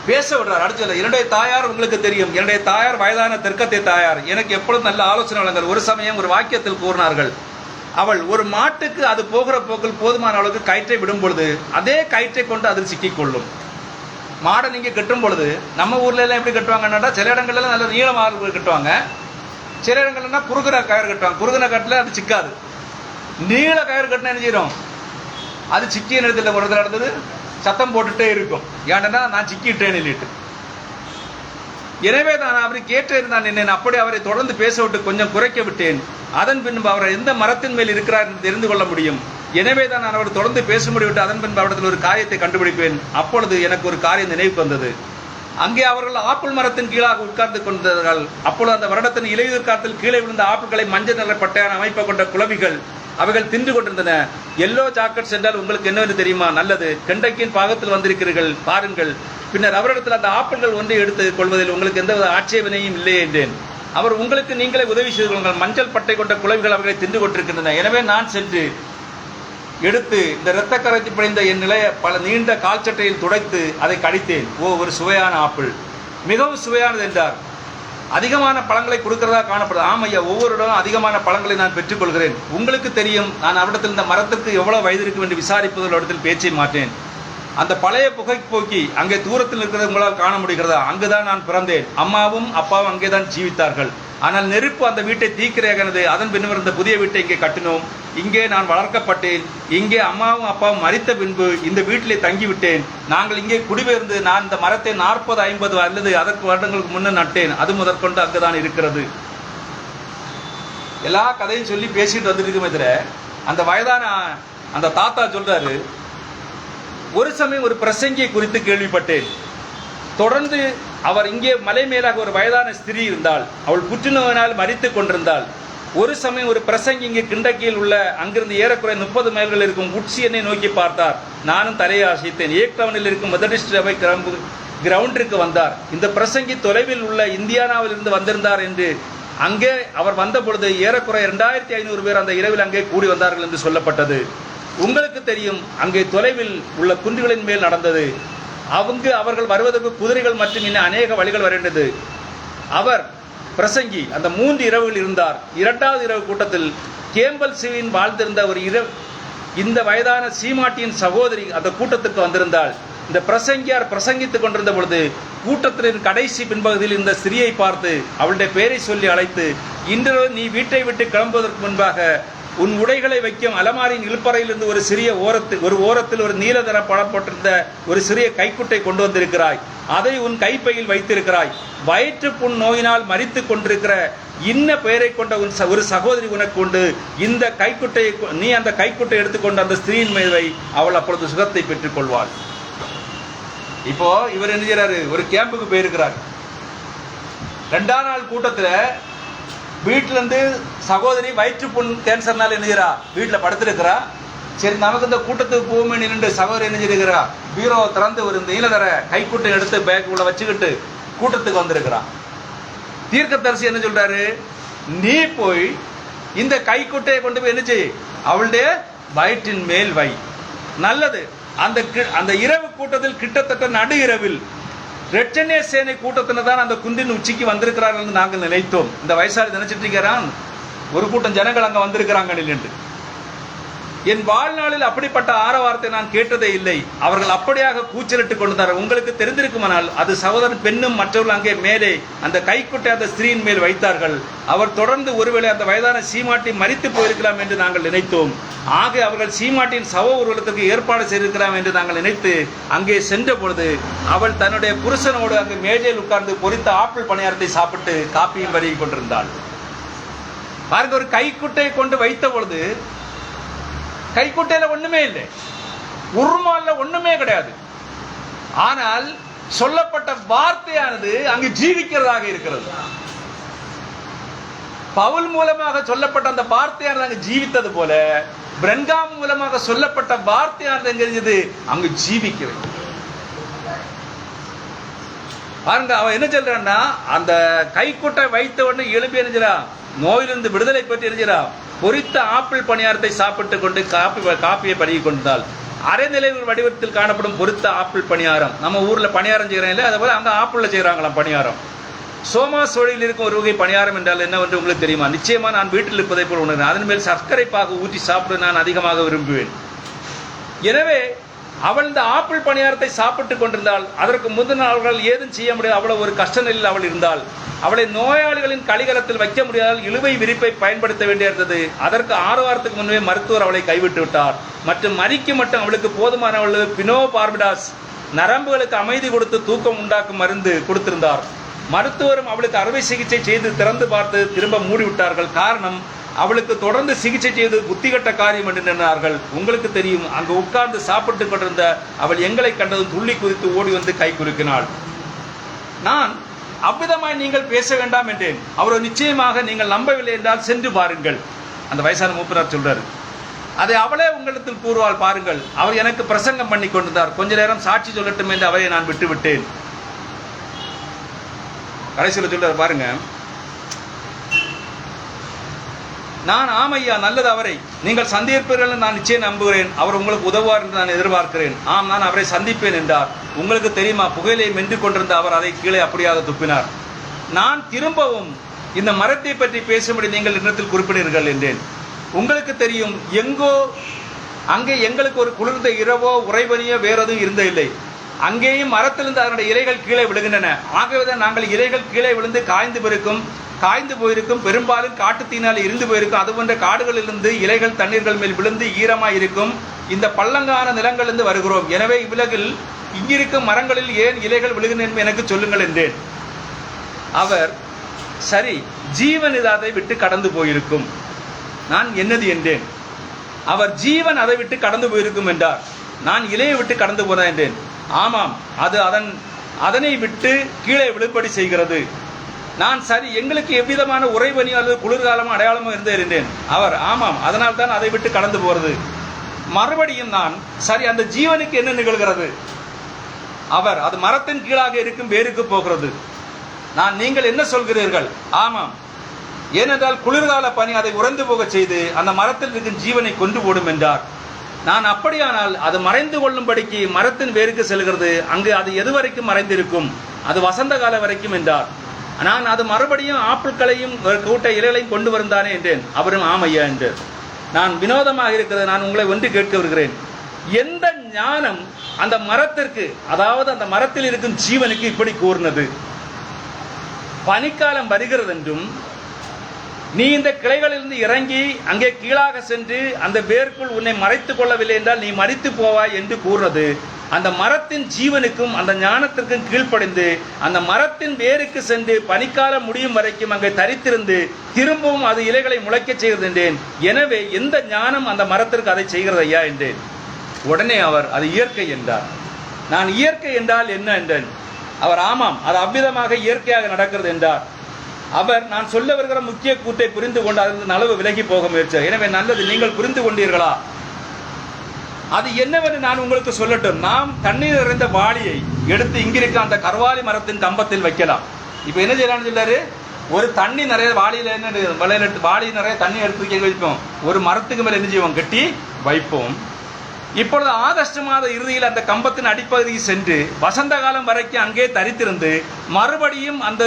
பேச விடுறார். அடுத்து, என்னுடைய தாயார் உங்களுக்கு தெரியும், என்னுடைய தாயார் வயதான தெற்கத்தை தாயார், எனக்கு எப்பொழுதும் நல்ல ஆலோசனை வழங்கல். ஒரு சமயம் ஒரு வாக்கியத்தில் கூறினார்கள், அவள் ஒரு மாட்டுக்கு அது போகிற போக்கில் போதுமான அளவுக்கு கயிற்றை விடும் பொழுது அதே கயிற்றை கொண்டு அதில் சிக்கிக்கொள்ளும். மாடை நீங்க கட்டும் பொழுது நம்ம ஊர்ல எல்லாம் எப்படி கட்டுவாங்கன்னா, சில இடங்கள்ல நல்ல நீளமாக கட்டுவாங்க, சில இடங்கள்னா குறுகின கயிறு கட்டுவாங்க. குறுகின கட்டில அது சிக்காது. நீள கயிறு கட்டினா என்ன செய்யும்? அது சிக்கிய நேரத்தில் ஒரு இடத்துல நடந்தது சத்தம் போட்டுட்டே இருக்கும். ஏன்னா நான் சிக்கிட்டேன் இல்லிட்டு. எனவே தான் அவரை கேட்டிருந்தான் என்னேன். அப்படி அவரை தொடர்ந்து பேச விட்டு கொஞ்சம் குறைக்க விட்டேன். அதன் பின்பு அவர் எந்த மரத்தின் மேல் இருக்கிறார் என்று தெரிந்து கொள்ள முடியும். எனவே தான் நான் அவர் தொடர்ந்து பேச முடிவிட்டு அதன் பின்பு அவரிடத்தில் ஒரு காரியத்தை கண்டுபிடிப்பேன். அப்பொழுது எனக்கு ஒரு காரியம் நினைவுக்கு வந்தது. அங்கே அவர்கள் ஆப்பிள் மரத்தின் கீழாக உட்கார்ந்து கொண்டார்கள். அப்பொழுது அந்த வருடத்தின் இலையுதிர் காலத்தில் கீழே விழுந்த ஆப்பிள்களை மஞ்சள் நிற பட்டையான அமைப்பை கொண்ட குளவிகள் அவைகள் தின்று கொண்டிருந்தன. எல்லோ சாக்லேட்ஸ் என்றால் உங்களுக்கு என்னவென்று தெரியுமா? நல்லது, கெண்டக்கியின் பாகத்தில் வந்திருக்கிறீர்கள் பாருங்கள். பின்னர் அவரிடத்தில் அந்த ஆப்பிள்கள் ஒன்றை எடுத்துக் கொள்வதில் உங்களுக்கு எந்தவித ஆட்சேபனையும் இல்லை என்றேன். அவர் உங்களுக்கு நீங்களே உதவி செய்து கொள்ளுங்கள், மஞ்சள் பட்டை கொண்ட குளவிகள் அவர்களை தின்று கொண்டிருக்கின்றன. எனவே நான் சென்று எடுத்து இந்த இரத்த கரைச்சி பிழைந்த என் நிலைய பல நீண்ட கால்சட்டையில் துடைத்து அதை கடித்தேன். ஒரு சுவையான ஆப்பிள், மிகவும் சுவையானது என்றார். அதிகமான பழங்களை கொடுக்கிறதா காணப்படுது. ஆமையா, ஒவ்வொரு இடமும் அதிகமான பழங்களை நான் பெற்றுக்கொள்கிறேன். உங்களுக்கு தெரியும், நான் அவரிடத்தில் இந்த மரத்திற்கு எவ்வளவு வயது இருக்கும் என்று விசாரிப்பதில் இடத்தில் பேச்சை மாட்டேன். அந்த பழைய புகை போக்கி அங்கே தூரத்தில் இருக்கிறது உங்களால் காண முடிகிறதா? அங்குதான் நான் பிறந்தேன். அம்மாவும் அப்பாவும் அங்கேதான் ஜீவித்தார்கள். ஆனால் நெருப்பு அந்த வீட்டை தீக்கிரையானது. அதன் பின்னர் இந்த புதிய வீட்டை இங்கே கட்டினோம். இங்கே நான் வளர்க்கப்பட்டேன். இங்கே அம்மாவும் அப்பாவும் மரித்த பின்பு இந்த வீட்டிலே தங்கிவிட்டேன். நாங்கள் இங்கே குடிபெயர்ந்து நான் இந்த மரத்தை 40-50 அல்லது அதற்கு வருடங்களுக்கு முன்னர் நட்டேன். அது முதற்கொண்டு அங்குதான் இருக்கிறது. எல்லா கதையும் சொல்லி பேசிட்டு வந்துருக்குமே தவிர, அந்த வயதான அந்த தாத்தா சொல்றாரு, ஒரு சமயம் ஒரு பிரசங்கியை குறித்து கேள்விப்பட்டேன். தொடர்ந்து அவர் இங்கே மலை மேலாக ஒரு வயதான ஸ்திரீ இருந்தாள். அவள் புற்றுநோயினால் மரித்துக் கொண்டிருந்தாள். ஒரு சமயம் ஒரு பிரசங்கி இங்கே கிண்டக்கியில் உள்ள அங்கிருந்து ஏறக்குறை 30 மைல்கள் இருக்கும் உட்சியனை நோக்கி பார்த்தார். நானும் தலையை அசைத்தேன். ஏக்டவுனில் இருக்கும் மெதடிஸ்ட் சபை கிரவுண்டிற்கு வந்தார். இந்த பிரசங்கி தொலைவில் உள்ள இந்தியானாவில் இருந்து வந்திருந்தார் என்று அங்கே அவர் வந்த பொழுது ஏறக்குறை 2500 பேர் அந்த இரவில் அங்கே கூடி வந்தார்கள் என்று சொல்லப்பட்டது. உங்களுக்கு தெரியும், அங்கே தொலைவில் உள்ள குன்றுகளின் மேல் நடந்தது. அவர்கள் வருவதற்கு குதிரைகள் மற்றும் இன்னும் அநேக வழிகள் வருகின்றது. அவர் பிரசங்கி அந்த 3 இரவுகள் இருந்தார். 2வது இரவு கூட்டத்தில் கேம்பல் சிவின் வாழ்ந்திருந்த ஒரு இந்த வயதான சீமாட்டியின் சகோதரி அந்த கூட்டத்துக்கு வந்திருந்தாள். இந்த பிரசங்கியார் பிரசங்கித்துக் கொண்டிருந்த பொழுது கூட்டத்தின் கடைசி பின்பகுதியில் இந்த ஸ்திரியை பார்த்து அவளுடைய பெயரை சொல்லி அழைத்து, இன்று நீ வீட்டை விட்டு கிளம்புவதற்கு முன்பாக உன் உடைகளை வைக்கும் அலமாரியின் இழுப்பறையிலிருந்து ஒரு ஓரத்தில் ஒரு நீலதர படப்பட்டிருந்த ஒரு சிறிய கைக்குட்டை கொண்டு வந்திருக்கிறாய். அதை உன் கைப்பையில் வைத்திருக்கிறாய். வயிற்று புண் நோயினால் மரித்துக் கொண்டிருக்கிற இன்ன பெயரை கொண்ட ஒரு சகோதரி உனக்கு உண்டு. இந்த கைக்குட்டை நீ அந்த கைக்குட்டை எடுத்துக்கொண்டு அந்த ஸ்திரீயின் மீது அவள் அப்பொழுது சுகத்தை பெற்றுக் கொள்வாள். இப்போ இவர் என்ன செய்யறாரு? ஒரு கேம்புக்கு போயிருக்கிறார். 2ஆம் நாள் கூட்டத்துல வீட்டுல இருந்து சகோதரி வயிற்றுப்புண் கேன்சர்னால என்னகிறா வீட்டில் படுத்திருக்கிறா. சரி, நமக்கு இந்த கூட்டத்துக்கு போகுமே நின்று சகோதரி என்னஞ்சிருக்கிறா பீரோ திறந்து ஒரு நீலதர கைக்குட்டை எடுத்து பேக் உள்ள வச்சுக்கிட்டு கூட்டத்துக்கு வந்திருக்கிறான். தீர்க்கதரிசி என்ன சொல்றாரு? நீ போய் இந்த கைக்குட்டையை கொண்டு போய் என்ன செய், அவளுடைய வயிற்றின் மேல் வை. நல்லது. அந்த இரவு கூட்டத்தில் கிட்டத்தட்ட நடு இரவில் ரெட்டனே சேனை கூட்டத்தினர் தான் அந்த குன்றின் உச்சிக்கு வந்திருக்கிறார்கள் என்று நாங்கள் நினைத்தோம். இந்த வயசாளி நினைச்சிட்டு இருக்கிறான், ஒரு கூட்டம் ஜனங்கள் அங்க வந்திருக்கிறாங்க என்று. என் வாழ்நாளில் அப்படிப்பட்ட ஆரவாரத்தை நான் கேட்டதே இல்லை. அவர்கள் அப்படியாக கூச்சலிட்டுக் கொண்டார். உங்களுக்கு தெரிந்திருக்குமானால் அது சகோதரன் பெண்ணும் மற்றவர்கள் அங்கே மேலே அந்த கைக்குட்டை அந்த ஸ்திரீயின் மேல் வைத்தார்கள். அவர் தொடர்ந்து ஒருவேளை அந்த வயதான சீமாட்டி மரித்து போயிருக்கலாம் என்று நாங்கள் நினைத்தோம். ஆக அவர்கள் சீமாட்டியின் சவ ஊர்வலத்திற்கு ஏற்பாடு செய்திருக்கலாம் என்று நாங்கள் நினைத்து அங்கே சென்ற பொழுது அவள் தன்னுடைய புருஷனோடு அங்கு மேஜையில் உட்கார்ந்து பொரித்த ஆப்பிள் பணியாரத்தை சாப்பிட்டு காப்பியும் பருகி கொண்டிருந்தாள். பாருங்க, ஒரு கைக்குட்டையை கொண்டு வைத்த பொழுது கைக்குட்டையில ஒண்ணுமே இல்லை, உருமால்ல ஒண்ணுமே கிடையாது. ஆனால் சொல்லப்பட்ட வார்த்தையானது அங்கு ஜீவிக்கிறதாக இருக்கிறது. பவுல் மூலமாக சொல்லப்பட்ட அந்த வார்த்தையானது அங்கு ஜீவித்தது போல பிரன்காம் மூலமாக சொல்லப்பட்ட வார்த்தையானது எங்க அங்கு ஜீவிக்கிறது. பாருங்க, அவன் என்ன சொல்றான்னா, அந்த கைக்குட்டை வைத்த உடனே எழுப்பி எரிஞ்சிடா, நோயிலிருந்து விடுதலை பெற்று எரிஞ்சிடா, பொரித்த ஆப்பிள் பணியாரத்தை சாப்பிட்டு கொண்டு காப்பியை பருகி கொண்டால், அரைநிலை வடிவத்தில் காணப்படும் பொரித்த ஆப்பிள் பணியாரம். நம்ம ஊர்ல பணியாரம் செய்யறோம் இல்லை, அதே போல அங்க ஆப்பிள்ல செய்யறாங்களாம் பணியாரம். சோமா சோழியில் இருக்கும் ஒரு வகை பணியாரம் என்றால் என்னவென்று உங்களுக்கு தெரியுமா? நிச்சயமா நான் வீட்டில் இருப்பதை போல் உணர்கிறேன். அதன் மேல் சர்க்கரை பாகு ஊற்றி சாப்பிட நான் அதிகமாக விரும்புவேன். எனவே அவள் இந்த ஆப்பிள் பணியாரத்தை சாப்பிட்டு கொண்டிருந்தால், அதற்கு முந்தின நாள்கள் ஏதும் செய்ய முடியாது, அவ்வளவு ஒரு கஷ்ட நிலையில் அவள் இருந்தால், அவளை நோயாளிகளின் கலிகலத்தில் வைக்க முடியாதால் இழுவை விரிப்பை பயன்படுத்த வேண்டியிருந்தது. அதற்கு 6 வாரத்துக்கு முன்பே மருத்துவர் அவளை கைவிட்டு விட்டார். மற்றும் மரிக்கு மட்டும் அவளுக்கு போதுமான பினோபார்பிடாஸ் நரம்புகளுக்கு அமைதி கொடுத்து தூக்கம் உண்டாக்கும் மருந்து கொடுத்திருந்தார். மருத்துவரும் அவளுக்கு அறுவை சிகிச்சை செய்து திறந்து பார்த்து திரும்ப மூடிவிட்டார்கள். காரணம், அவளுக்கு தொடர்ந்து சிகிச்சை செய்து புத்திகட்ட காரியம் என்று நின்றார்கள். உங்களுக்கு தெரியும், அங்கு உட்கார்ந்து சாப்பிட்டு கொண்டிருந்த அவள் எங்களை கண்டதும் துள்ளி குதித்து ஓடி வந்து கை குலுக்கினாள். நான் அவ்விதமாய் நீங்கள் பேச வேண்டாம் என்றேன். அவர் நிச்சயமாக நீங்கள் நம்பவில்லை என்றால் சென்று பாருங்கள். அந்த வயசான மூப்பரார் சொல்றாரு, அதை அவளே உங்களிடத்தில் கூறுவாள் பாருங்கள். அவர் எனக்கு பிரசங்கம் பண்ணி கொண்டிருந்தார். கொஞ்ச நேரம் சாட்சி சொல்லட்டும் என்று அவரை நான் விட்டு விட்டேன். கடைசியில் சொல்றாரு பாருங்க, நான் ஆமையா நல்லது, அவரை நீங்கள் சந்திப்பீர்கள் நான் நிச்சயம் நம்புகிறேன். அவர் உங்களுக்கு உதவுவார் என்று நான் எதிர்பார்க்கிறேன். ஆம், நான் அவரை சந்திப்பேன் என்றார். உங்களுக்கு தெரியுமா, புகையிலை மென்று கொண்டிருந்த அவர் அதை கீழே அப்படியாக துப்பினார். நான் திரும்பவும் இந்த மரத்தை பற்றி பேசும்படி நீங்கள் இடத்தில் குறிப்பிடுங்கள் என்றேன். உங்களுக்கு தெரியும், அங்கே எங்களுக்கு ஒரு குளிர்ந்த இரவோ உறைபனியோ வேறெதுவும் இருந்ததில்லை. அங்கேயும் மரத்திலிருந்து அதனுடைய இலைகள் கீழே விழுகின்றன. ஆகவேதான் நாங்கள் இலைகள் கீழே விழுந்து காய்ந்து போயிருக்கும், பெரும்பாலும் காட்டுத்தீனால் இருந்து போயிருக்கும். அதுபோன்ற காடுகளிலிருந்து இலைகள் தண்ணீர்கள் மேல் விழுந்து ஈரமாய் இருக்கும் இந்த பள்ளங்கான நிலங்களிலிருந்து வருகிறோம். எனவே இவ்வுலகில் இங்கிருக்கும் மரங்களில் ஏன் இலைகள் விழுகின்றன எனக்கு சொல்லுங்கள் என்றேன். அவர், சரி, ஜீவன் அதை விட்டு கடந்து போயிருக்கும். நான் என்னது என்றேன். அவர், ஜீவன் அதை விட்டு கடந்து போயிருக்கும் என்றார். நான் இலையை விட்டு கடந்து போனேன் என்றேன். ஆமாம், அது அதனை விட்டு கீழே விழுப்படி செய்கிறது. நான், சரி, எங்களுக்கு எவ்விதமான உறைபனியோ அல்லது குளிர்காலமோ அடையாளமோ இருந்தேன். அவர், ஆமாம், அதனால் தான் அதை விட்டு கடந்து போறது. மறுபடியும் நான், சரி, அந்த ஜீவனுக்கு என்ன நிகழ்கிறது? அவர், அது மரத்தின் கீழாக இருக்கும் வேருக்கு போகிறது. நான், நீங்கள் என்ன சொல்கிறீர்கள்? ஆமாம், ஏனென்றால் குளிர்கால பனி அதை உறைந்து போக செய்து அந்த மரத்தில் இருக்கும் ஜீவனை கொண்டு போடும் என்றார். நான், அப்படியானால் அது மறைந்து கொள்ளும்படிக்கு மரத்தின் வேருக்கு செல்கிறது. அங்கு அது எதுவரைக்கும் மறைந்திருக்கும்? அது வசந்த கால வரைக்கும் என்றார். நான், அது மறுபடியும் ஆப்பிள்களையும் கூட்ட இலைகளையும் கொண்டு வருந்தானே என்றேன். அவரும், ஆமையா என்று. நான், வினோதமாக இருக்கிறது, நான் உங்களை ஒன்று கேட்க வருகிறேன். எந்த ஞானம் அந்த மரத்திற்கு, அதாவது அந்த மரத்தில் இருக்கும் ஜீவனுக்கு இப்படி கூர்ந்தது? பனிக்காலம் வருகிறது என்றும் நீ இந்த கிளைகளிலிருந்து இறங்கி அங்கே கீழாக சென்று அந்த வேருக்குள் உன்னை மறைத்துக் கொள்ளவில்லை என்றால் நீ மரித்து போவாய் என்று கூறுறது அந்த மரத்தின் ஜீவனுக்கும் அந்த ஞானத்திற்கும் கீழ்ப்படைந்து அந்த மரத்தின் வேருக்கு சென்று பனிக்காலம் முடியும் வரைக்கும் அங்கே தரித்திருந்து திரும்பவும் அது இலைகளை முளைக்க செய்கிறது என்றேன். எனவே எந்த ஞானம் அந்த மரத்திற்கு அதை செய்கிறது ஐயா என்றேன். உடனே அவர், அது இயற்கை என்றார். நான், இயற்கை என்றால் என்ன என்றேன். அவர், ஆமாம், அது அவ்விதமாக இயற்கையாக நடக்கிறது என்றார். அவர், நான் சொல்ல வருகிற முக்கிய கூட்டை புரிந்து கொண்டு அதிலிருந்து நலவு விலகி போக முயற்சித்தார். எனவே நல்லது, நீங்கள் புரிந்து கொண்டீர்களா? அது என்னவென்று நான் உங்களுக்கு சொல்லட்டும். நாம் தண்ணீர் நிறைந்த வாளியை எடுத்து இங்கிருக்க அந்த கர்வாலி மரத்தின் கம்பத்தில் வைக்கலாம். இப்ப என்ன செய்யலாம்னு சொல்லாரு, ஒரு தண்ணி நிறைய வாளியில என்ன வாளி நிறைய தண்ணி எடுத்து வைப்போம், ஒரு மரத்துக்கு மேல என்ன செய்வோம், கட்டி வைப்போம். இப்பொழுது ஆகஸ்ட் மாத இறுதியில் அந்த கம்பத்தின் அடிப்பகுதிக்கு சென்று வசந்த காலம் வரைக்கும் அங்கே தரித்திருந்து மறுபடியும் அந்த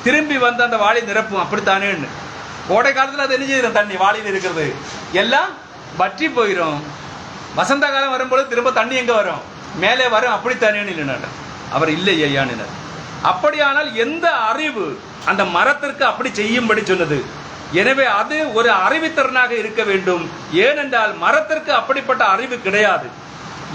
திரும்பி வந்து அந்த வாளி நிரப்பும். அப்படித்தானே கோடை காலத்தில் அது என்ன செய்யும், தண்ணி வாளியில் இருக்கிறது எல்லாம் வற்றி போயிடும். வசந்த காலம் வரும்போது திரும்ப தண்ணி எங்க வரும், மேலே வரும். அப்படித்தானே இல்லைனார் அவர். இல்லை ஐயானினர். அப்படியானால் எந்த அறிவு அந்த மரத்திற்கு அப்படி செய்யும்படி சொன்னது? எனவே அது ஒரு அறிவுத்திறனாக இருக்க வேண்டும். ஏனென்றால் மரத்திற்கு அப்படிப்பட்ட அறிவு கிடையாது.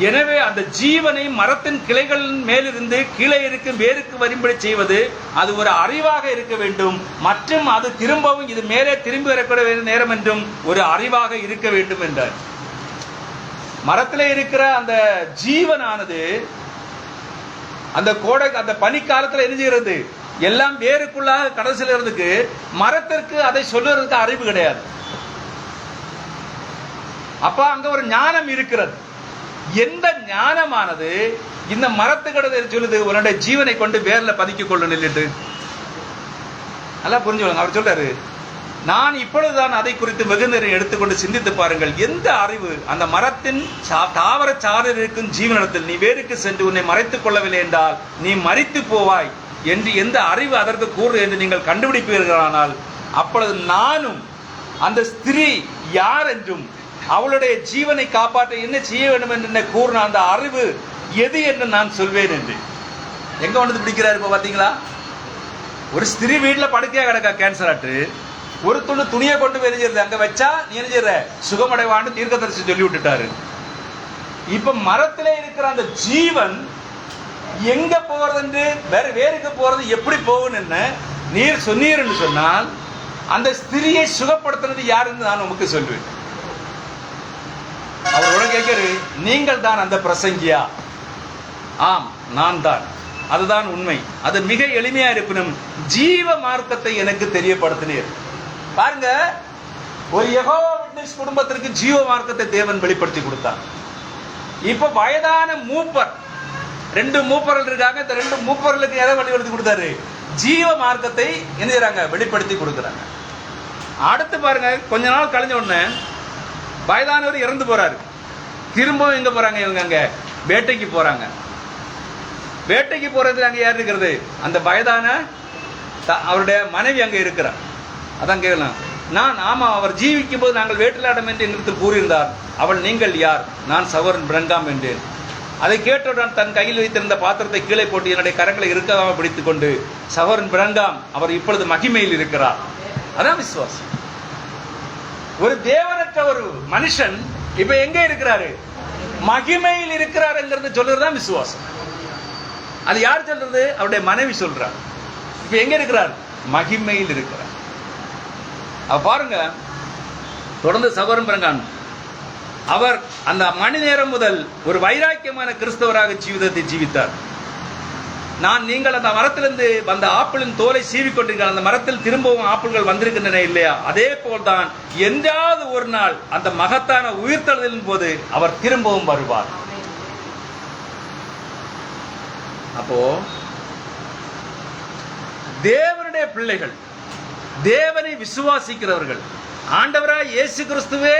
எனவே அந்த ஜீவனை மரத்தின் கிளைகளின் மேலிருந்து கீழே இருக்கும் வேருக்கு வரும்படி செய்வது அது ஒரு அறிவாக இருக்க வேண்டும். மற்றும் அது திரும்பவும் இது மேலே திரும்பி வரக்கூடிய நேரம் என்றும் ஒரு அறிவாக இருக்க வேண்டும் என்றார். மரத்திலே இருக்கிற அந்த ஜீவனானது அந்த கோடை அந்த பனிக்காலத்துல என்ன செய்யறது, எல்லாம் வேருக்குள்ளாக கடல் செல்றதுக்கு மரத்திற்கு அதை சொல்லுறதுக்கு அறிவு கிடையாது. அப்ப அங்க ஒரு ஞானம் இருக்கிறது. எந்த ஞானமானது இந்த மரத்துக்கிட்ட சொல்லுது, உன்னுடைய ஜீவனை கொண்டு வேர்ல பதிக்க கொள்ள நில்லிட்டு. நல்லா புரிஞ்சுக்கோங்க. அவர் சொல்றாரு, நான் இப்பொழுதுதான் அதை குறித்து வெகு நேரம் எடுத்துக்கொண்டு சிந்தித்து பாருங்கள். எந்த அறிவு அந்த மரத்தின் தாவர சாறில் இருக்கும் ஜீவனிடத்தில் நீ வேருக்கு சென்று உன்னை மறைத்துக் கொள்ளவில்லை என்றால் நீ மரித்து போவாய் என்று எந்த அறிவு அதற்கு கூறு என்று நீங்கள் கண்டுபிடிப்பீர்களானால், அப்பொழுது நானும் அந்த ஸ்திரீ யார் என்றும் அவளுடைய ஜீவனை காப்பாற்ற என்ன செய்ய வேண்டும் என்று கூறின அந்த அறிவு எது என்று நான் சொல்வேன் என்று. எங்க வந்து பிடிக்கிறாரு இப்ப பாத்தீங்களா? ஒரு ஸ்திரீ வீட்டுல படுக்கையா கிடக்கா, கேன்சர் ஆட்டு, ஒரு துணியை கொண்டு வெளியிடுறது, அங்க வச்சா நீ என்ன செய்யற, சுகமடைவான்னு தீர்க்கதரிசி சொல்லி விட்டுட்டாரு. இப்ப மரத்திலே இருக்கிற அந்த ஜீவன் எங்க போறது, வேருக்கு போறது, எப்படி போகுன்னு நீர் சொன்னீர் என்று சொன்னால் அந்த ஸ்திரியை சுகப்படுத்துறது யாருன்னு நான் உமக்கு சொல்வேன். அவரோட கேட்கிறாரு, நீங்கள் தான் அந்த பிரசங்கியா? ஆம், நான் தான். அதுதான் உண்மை. அது மிக எளிமையா இருக்கணும். ஜீவ மார்க்கத்தை எனக்கு தெரியப்படுத்தினீர். பாருங்க, ஒரு யெகோவா விட்னஸ் குடும்பத்திற்கு ஜீவ மார்க்கத்தை தேவன் வெளிப்படுத்தி கொடுத்தார். இப்ப வயதான மூப்பர், 2 மூப்பர்கள் இருக்காங்க. இந்த 2 மூப்பர்களுக்கு எதை வெளிப்படுத்தி கொடுத்தாரு? ஜீவ மார்க்கத்தை என்ன செய்றாங்க, வெளிப்படுத்தி கொடுக்குறாங்க. அடுத்து பாருங்க, கொஞ்ச நாள் கழிஞ்ச உடனே வயதானவர் இறந்து போறாரு. திரும்பவும் எங்க போறாங்க இவங்க? அங்க வேட்டைக்கு போறாங்க. வேட்டைக்கு போறதுல அங்க யார் இருக்கிறது? அந்த வயதான அவருடைய மனைவி அங்க இருக்கிறார். அதான் கேட்கலாம். நான் ஆமா, அவர் ஜீவிக்கும் போது நாங்கள் வேட்டலாடம் என்று எங்களுக்கு கூறியிருந்தார். அவள் நீங்கள் யார்? நான் சகோதரன் பிரங்காம் என்றேன். அதை கேட்டவுடன் தன் கையில் வைத்திருந்த பாத்திரத்தை கீழே போட்டு என்னுடைய கரங்களை இருக்காம பிடித்துக் கொண்டு, சகோதரன் பிரங்காம், அவர் இப்பொழுது மகிமையில் இருக்கிறார். அதான் விசுவாசம். ஒரு தேவனற்ற ஒரு மனுஷன் இப்ப எங்க இருக்கிறாரு? மகிமையில் இருக்கிறாருங்கிறது சொல்றதுதான் விசுவாசம். அது யார் சொல்றது? அவருடைய மனைவி சொல்றார். இப்ப எங்க இருக்கிறார்? மகிமையில் இருக்கிறார். பாருங்க, தொடர்ந்து சகோதரன் பிரங்கான் அவர் அந்த மணி நேரம் முதல் ஒரு வைராக்கியமான கிறிஸ்தவராக ஜீவிதத்தை ஜீவித்தார். நீங்கள் அந்த மரத்திலிருந்து வந்த ஆப்பிளின் தோலை சீவிக்கொண்டீர்கள், அந்த மரத்தில் திரும்பவும் ஆப்பிள்கள் வந்திருக்கின்றன இல்லையா? அதே போல்தான் என்றாவது ஒரு நாள் அந்த மகத்தான உயிர்த்தெழுதலின் போது அவர் திரும்பவும் வருவார். அப்போ தேவனுடைய பிள்ளைகள், தேவனை விசுவாசிக்கிறவர்கள், ஆண்டவராய் இயேசு கிறிஸ்துவே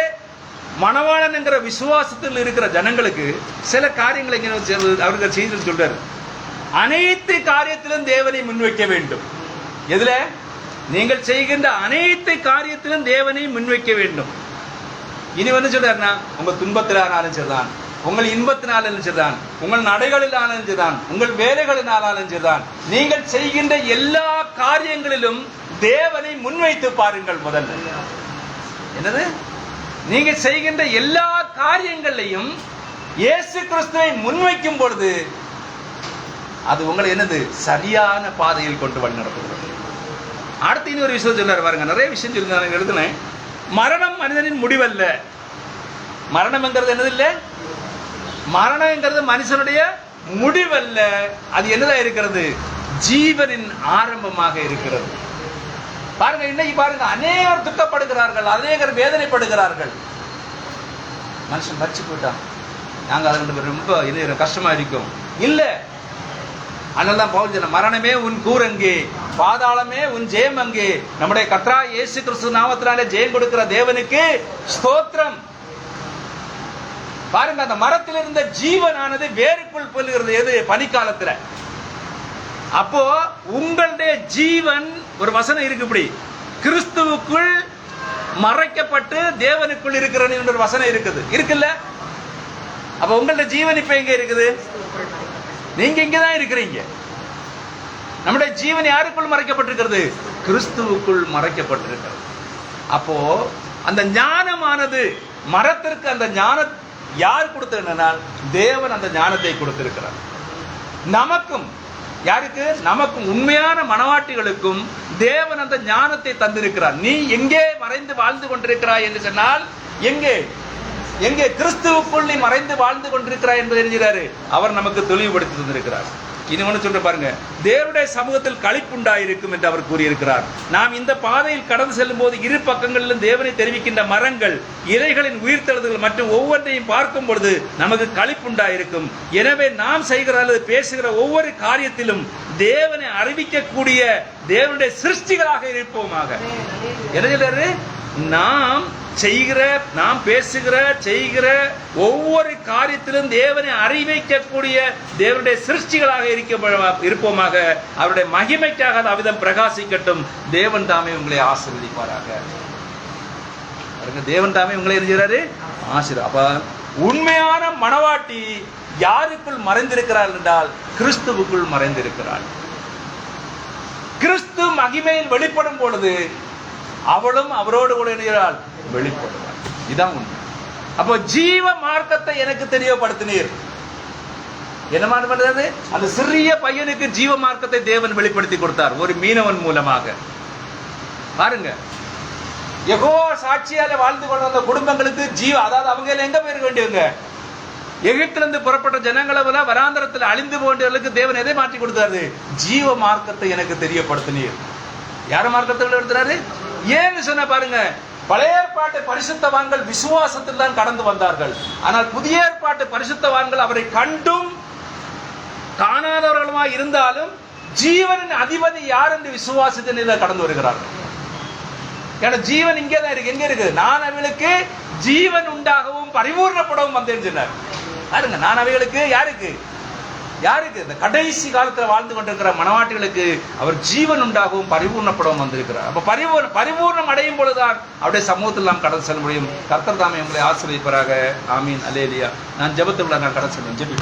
மணவாளன் என்கிற விசுவாசத்தில் இருக்கிற ஜனங்களுக்கு சில காரியங்களை அவர்கள் செய்து சொல்றாரு. அனைத்து காரியத்திலும் தேவனை முன்வைக்க வேண்டும். எதுல? நீங்கள் செய்கின்ற அனைத்து காரியத்திலும் தேவனை முன்வைக்க வேண்டும். இனி வந்து சொல்றாருன்னா, உங்க துன்பத்தினாலும் சரிதான், உங்கள் இன்பத்தினாலும் சரிதான், உங்கள் நடைகளினாலும் சரிதான், உங்கள் வேலைகளினாலும் சரிதான், நீங்கள் செய்கின்ற எல்லா காரியங்களிலும் தேவனை முன்வைத்து பாருங்கள். முதல்ல என்னது? நீங்க செய்கின்ற எல்லா காரியங்களையும் இயேசு கிறிஸ்துவை முன்வைக்கும் பொழுது அது உங்களை என்னது, சரியான பாதையில் கொண்டு வழி நடத்துகிறது. அடுத்து இன்னொரு விஷயம் சொன்னார் பாருங்க, நிறைய விஷயம் சொல்லி எழுதுனேன். மரணம் மனிதனின் முடிவல்ல. மரணம்ங்கிறது என்னது இல்லை, மரணம்ங்கிறது மனுஷனுடைய முடிவல்ல. அது என்னதான் இருக்கிறது? ஜீவனின் ஆரம்பமாக இருக்கிறது. பாருங்க, இன்னைக்கு பாருங்க, அநேகர் துக்கப்படுகிறார்கள், அநேகர் வேதனைப்படுகிறார்கள். மனுஷன் மறிச்சு போயிட்டான், நாங்க அது ரொம்ப இது கஷ்டமா இருக்கும் இல்ல. அதனால்தான் பவுல் சொன்னார், மரணமே உன் கூர் அங்கே, பாதாளமே உன் ஜெயம் அங்கே. நம்முடைய கர்த்தராகிய இயேசு கிறிஸ்து நாமத்தினாலே ஜெயம் கொடுக்கிற தேவனுக்கு ஸ்தோத்திரம். பாருங்க, அந்த மரத்தில் இருந்த ஜீவனானது வேருக்குள் போலுகிறது. எது? பனிக்காலத்துல. அப்போ உங்களுடைய ஜீவன், ஒரு வசனம் இருக்கு இப்படி, கிறிஸ்துவுக்குள் மறைக்கப்பட்டு தேவனுக்குள் இருக்கிற ஒரு வசனம் இருக்குல்ல. அப்ப உங்களுடைய ஜீவன் இப்ப எங்க இருக்குது? நீங்க இங்கதான் இருக்கிறீங்க. நம்முடைய ஜீவன் யாருக்குள் மறைக்கப்பட்டிருக்கிறது? கிறிஸ்துவுக்குள் மறைக்கப்பட்டிருக்கிறது. அப்போ அந்த ஞானமானது மரத்திற்கு, அந்த ஞானம் யார் கொடுத்திருந்தால் தேவன் அந்த ஞானத்தை கொடுத்திருக்கிறார். நமக்கும், யாருக்கு? நமக்கும், உண்மையான மனவாட்டிகளுக்கும் தேவன் அந்த ஞானத்தை தந்திருக்கிறார். நீ எங்கே மறைந்து வாழ்ந்து கொண்டிருக்கிறாய் என்று சொன்னால், எங்கே எங்கே கிறிஸ்துவுக்குள் நீ மறைந்து வாழ்ந்து கொண்டிருக்கிறாய் என்பதை என்கிறாரு அவர் நமக்கு தெளிவுபடுத்தி தந்திருக்கிறார். இனி ஒன்று சொல்ற பாருங்க, தேவனுடைய சமூகத்தில் களிப்புண்டாயிருக்கும் என்று அவர் கூறியிருக்கிறார். நாம் இந்த பாதையில் கடந்து செல்லும் போது இரு பக்கங்களிலும் தேவனை தெரிவிக்கின்ற மரங்கள், இலைகளின் உயிர்த்தெழுதல்கள் மற்றும் ஒவ்வொன்றையும் பார்க்கும் பொழுது நமக்கு களிப்புண்டாயிருக்கும். எனவே நாம் செய்கிற அல்லது பேசுகிற ஒவ்வொரு காரியத்திலும் தேவனை அறிவிக்கக்கூடிய தேவனுடைய சிருஷ்டிகளாக இருப்போமாக. என்ன சொல்றாரு? நாம் பேசுகிற செய்கிற ஒவ்வொரு காரியத்திலும் தேவனை அறிவிக்கக்கூடிய தேவனுடைய சிருஷ்டிகளாக இருப்போமாக. அவருடைய மகிமைக்காக அவ்விதம் பிரகாசிக்கட்டும். தேவன் தாமே உங்களை ஆசீர்வதிப்பாராக. தேவன் தாமே உங்களை இருக்கிறாரு ஆசீர்வாதம். அப்ப உண்மையான மணவாட்டி யாருக்குள் மறைந்திருக்கிறாள் என்றால் கிறிஸ்துவுக்குள் மறைந்திருக்கிறாள். கிறிஸ்து மகிமையில் வெளிப்படும் பொழுது அவளும் அவரோடு கூட இருக்கிறாள், வெளிப்படுவாள். இதான் உண்மை. அப்போ ஜீவ மார்க்கத்தை எனக்கு தெரியப்படுத்தினீர். என்ன பண்றது? அந்த சிறிய பையனுக்கு ஜீவ மார்க்கத்தை தேவன் வெளிப்படுத்தி கொடுத்தார் ஒரு மீனவன் மூலமாக. பாருங்க, யெகோவா சாட்சியால வாழ்ந்து கொண்ட அந்த குடும்பங்களுக்கு அதாவது அவங்க எங்க போயிருக்க வேண்டியவங்க? எகிப்திலிருந்து புறப்பட்ட ஜனங்களை வராந்தரத்தில் அழிந்து போன்றவர்களுக்கு தேவன் எதை மாற்றி கொடுத்தாரு? ஜீவ மார்க்கத்தை எனக்கு தெரியப்படுத்தினீர். யார மார்க்கத்தை வெளிப்படுத்தினாரு? ஏன்னு சொன்ன பாருங்க, பழைய ஏற்பாட்டு பரிசுத்தவான்கள் விசுவாசத்தில் தான் கடந்து வந்தார்கள். ஆனால் புதிய ஏற்பாட்டு பரிசுத்தவான்கள் அவரை கண்டும் காணாதவர்களுமாய் இருந்தாலும் ஜீவனின் அதிபதி யார் என்று விசுவாசத்தின் கடந்து வருகிறார்கள். ஏன்னா ஜீவன் இங்கே தான் இருக்கு. எங்க இருக்கு? நான் அவைகளுக்கு ஜீவன் உண்டாகவும் பரிபூர்ணப்படவும் வந்தேன்னு சொன்னார். பாருங்க, நான் அவைகளுக்கு யாருக்கு இந்த கடைசி காலத்தில் வாழ்ந்து கொண்டிருக்கிற மனவாட்டிகளுக்கு அவர் ஜீவன் உண்டாகவும் பரிபூர்ணப்படவும் வந்திருக்கிறார். அப்ப பரிபூர்ணம் அடையும் பொழுதுதான் அவருடைய சமூகத்தில் நாம் கடந்து செல்ல முடியும். கர்த்தர் தாமே உங்களை ஆசீர்வதிப்பாராக. ஆமீன். அல்லேலூயா. நான் ஜெபத்துக்குள்ள நான் கடந்து செல்வேன். ஜெபி.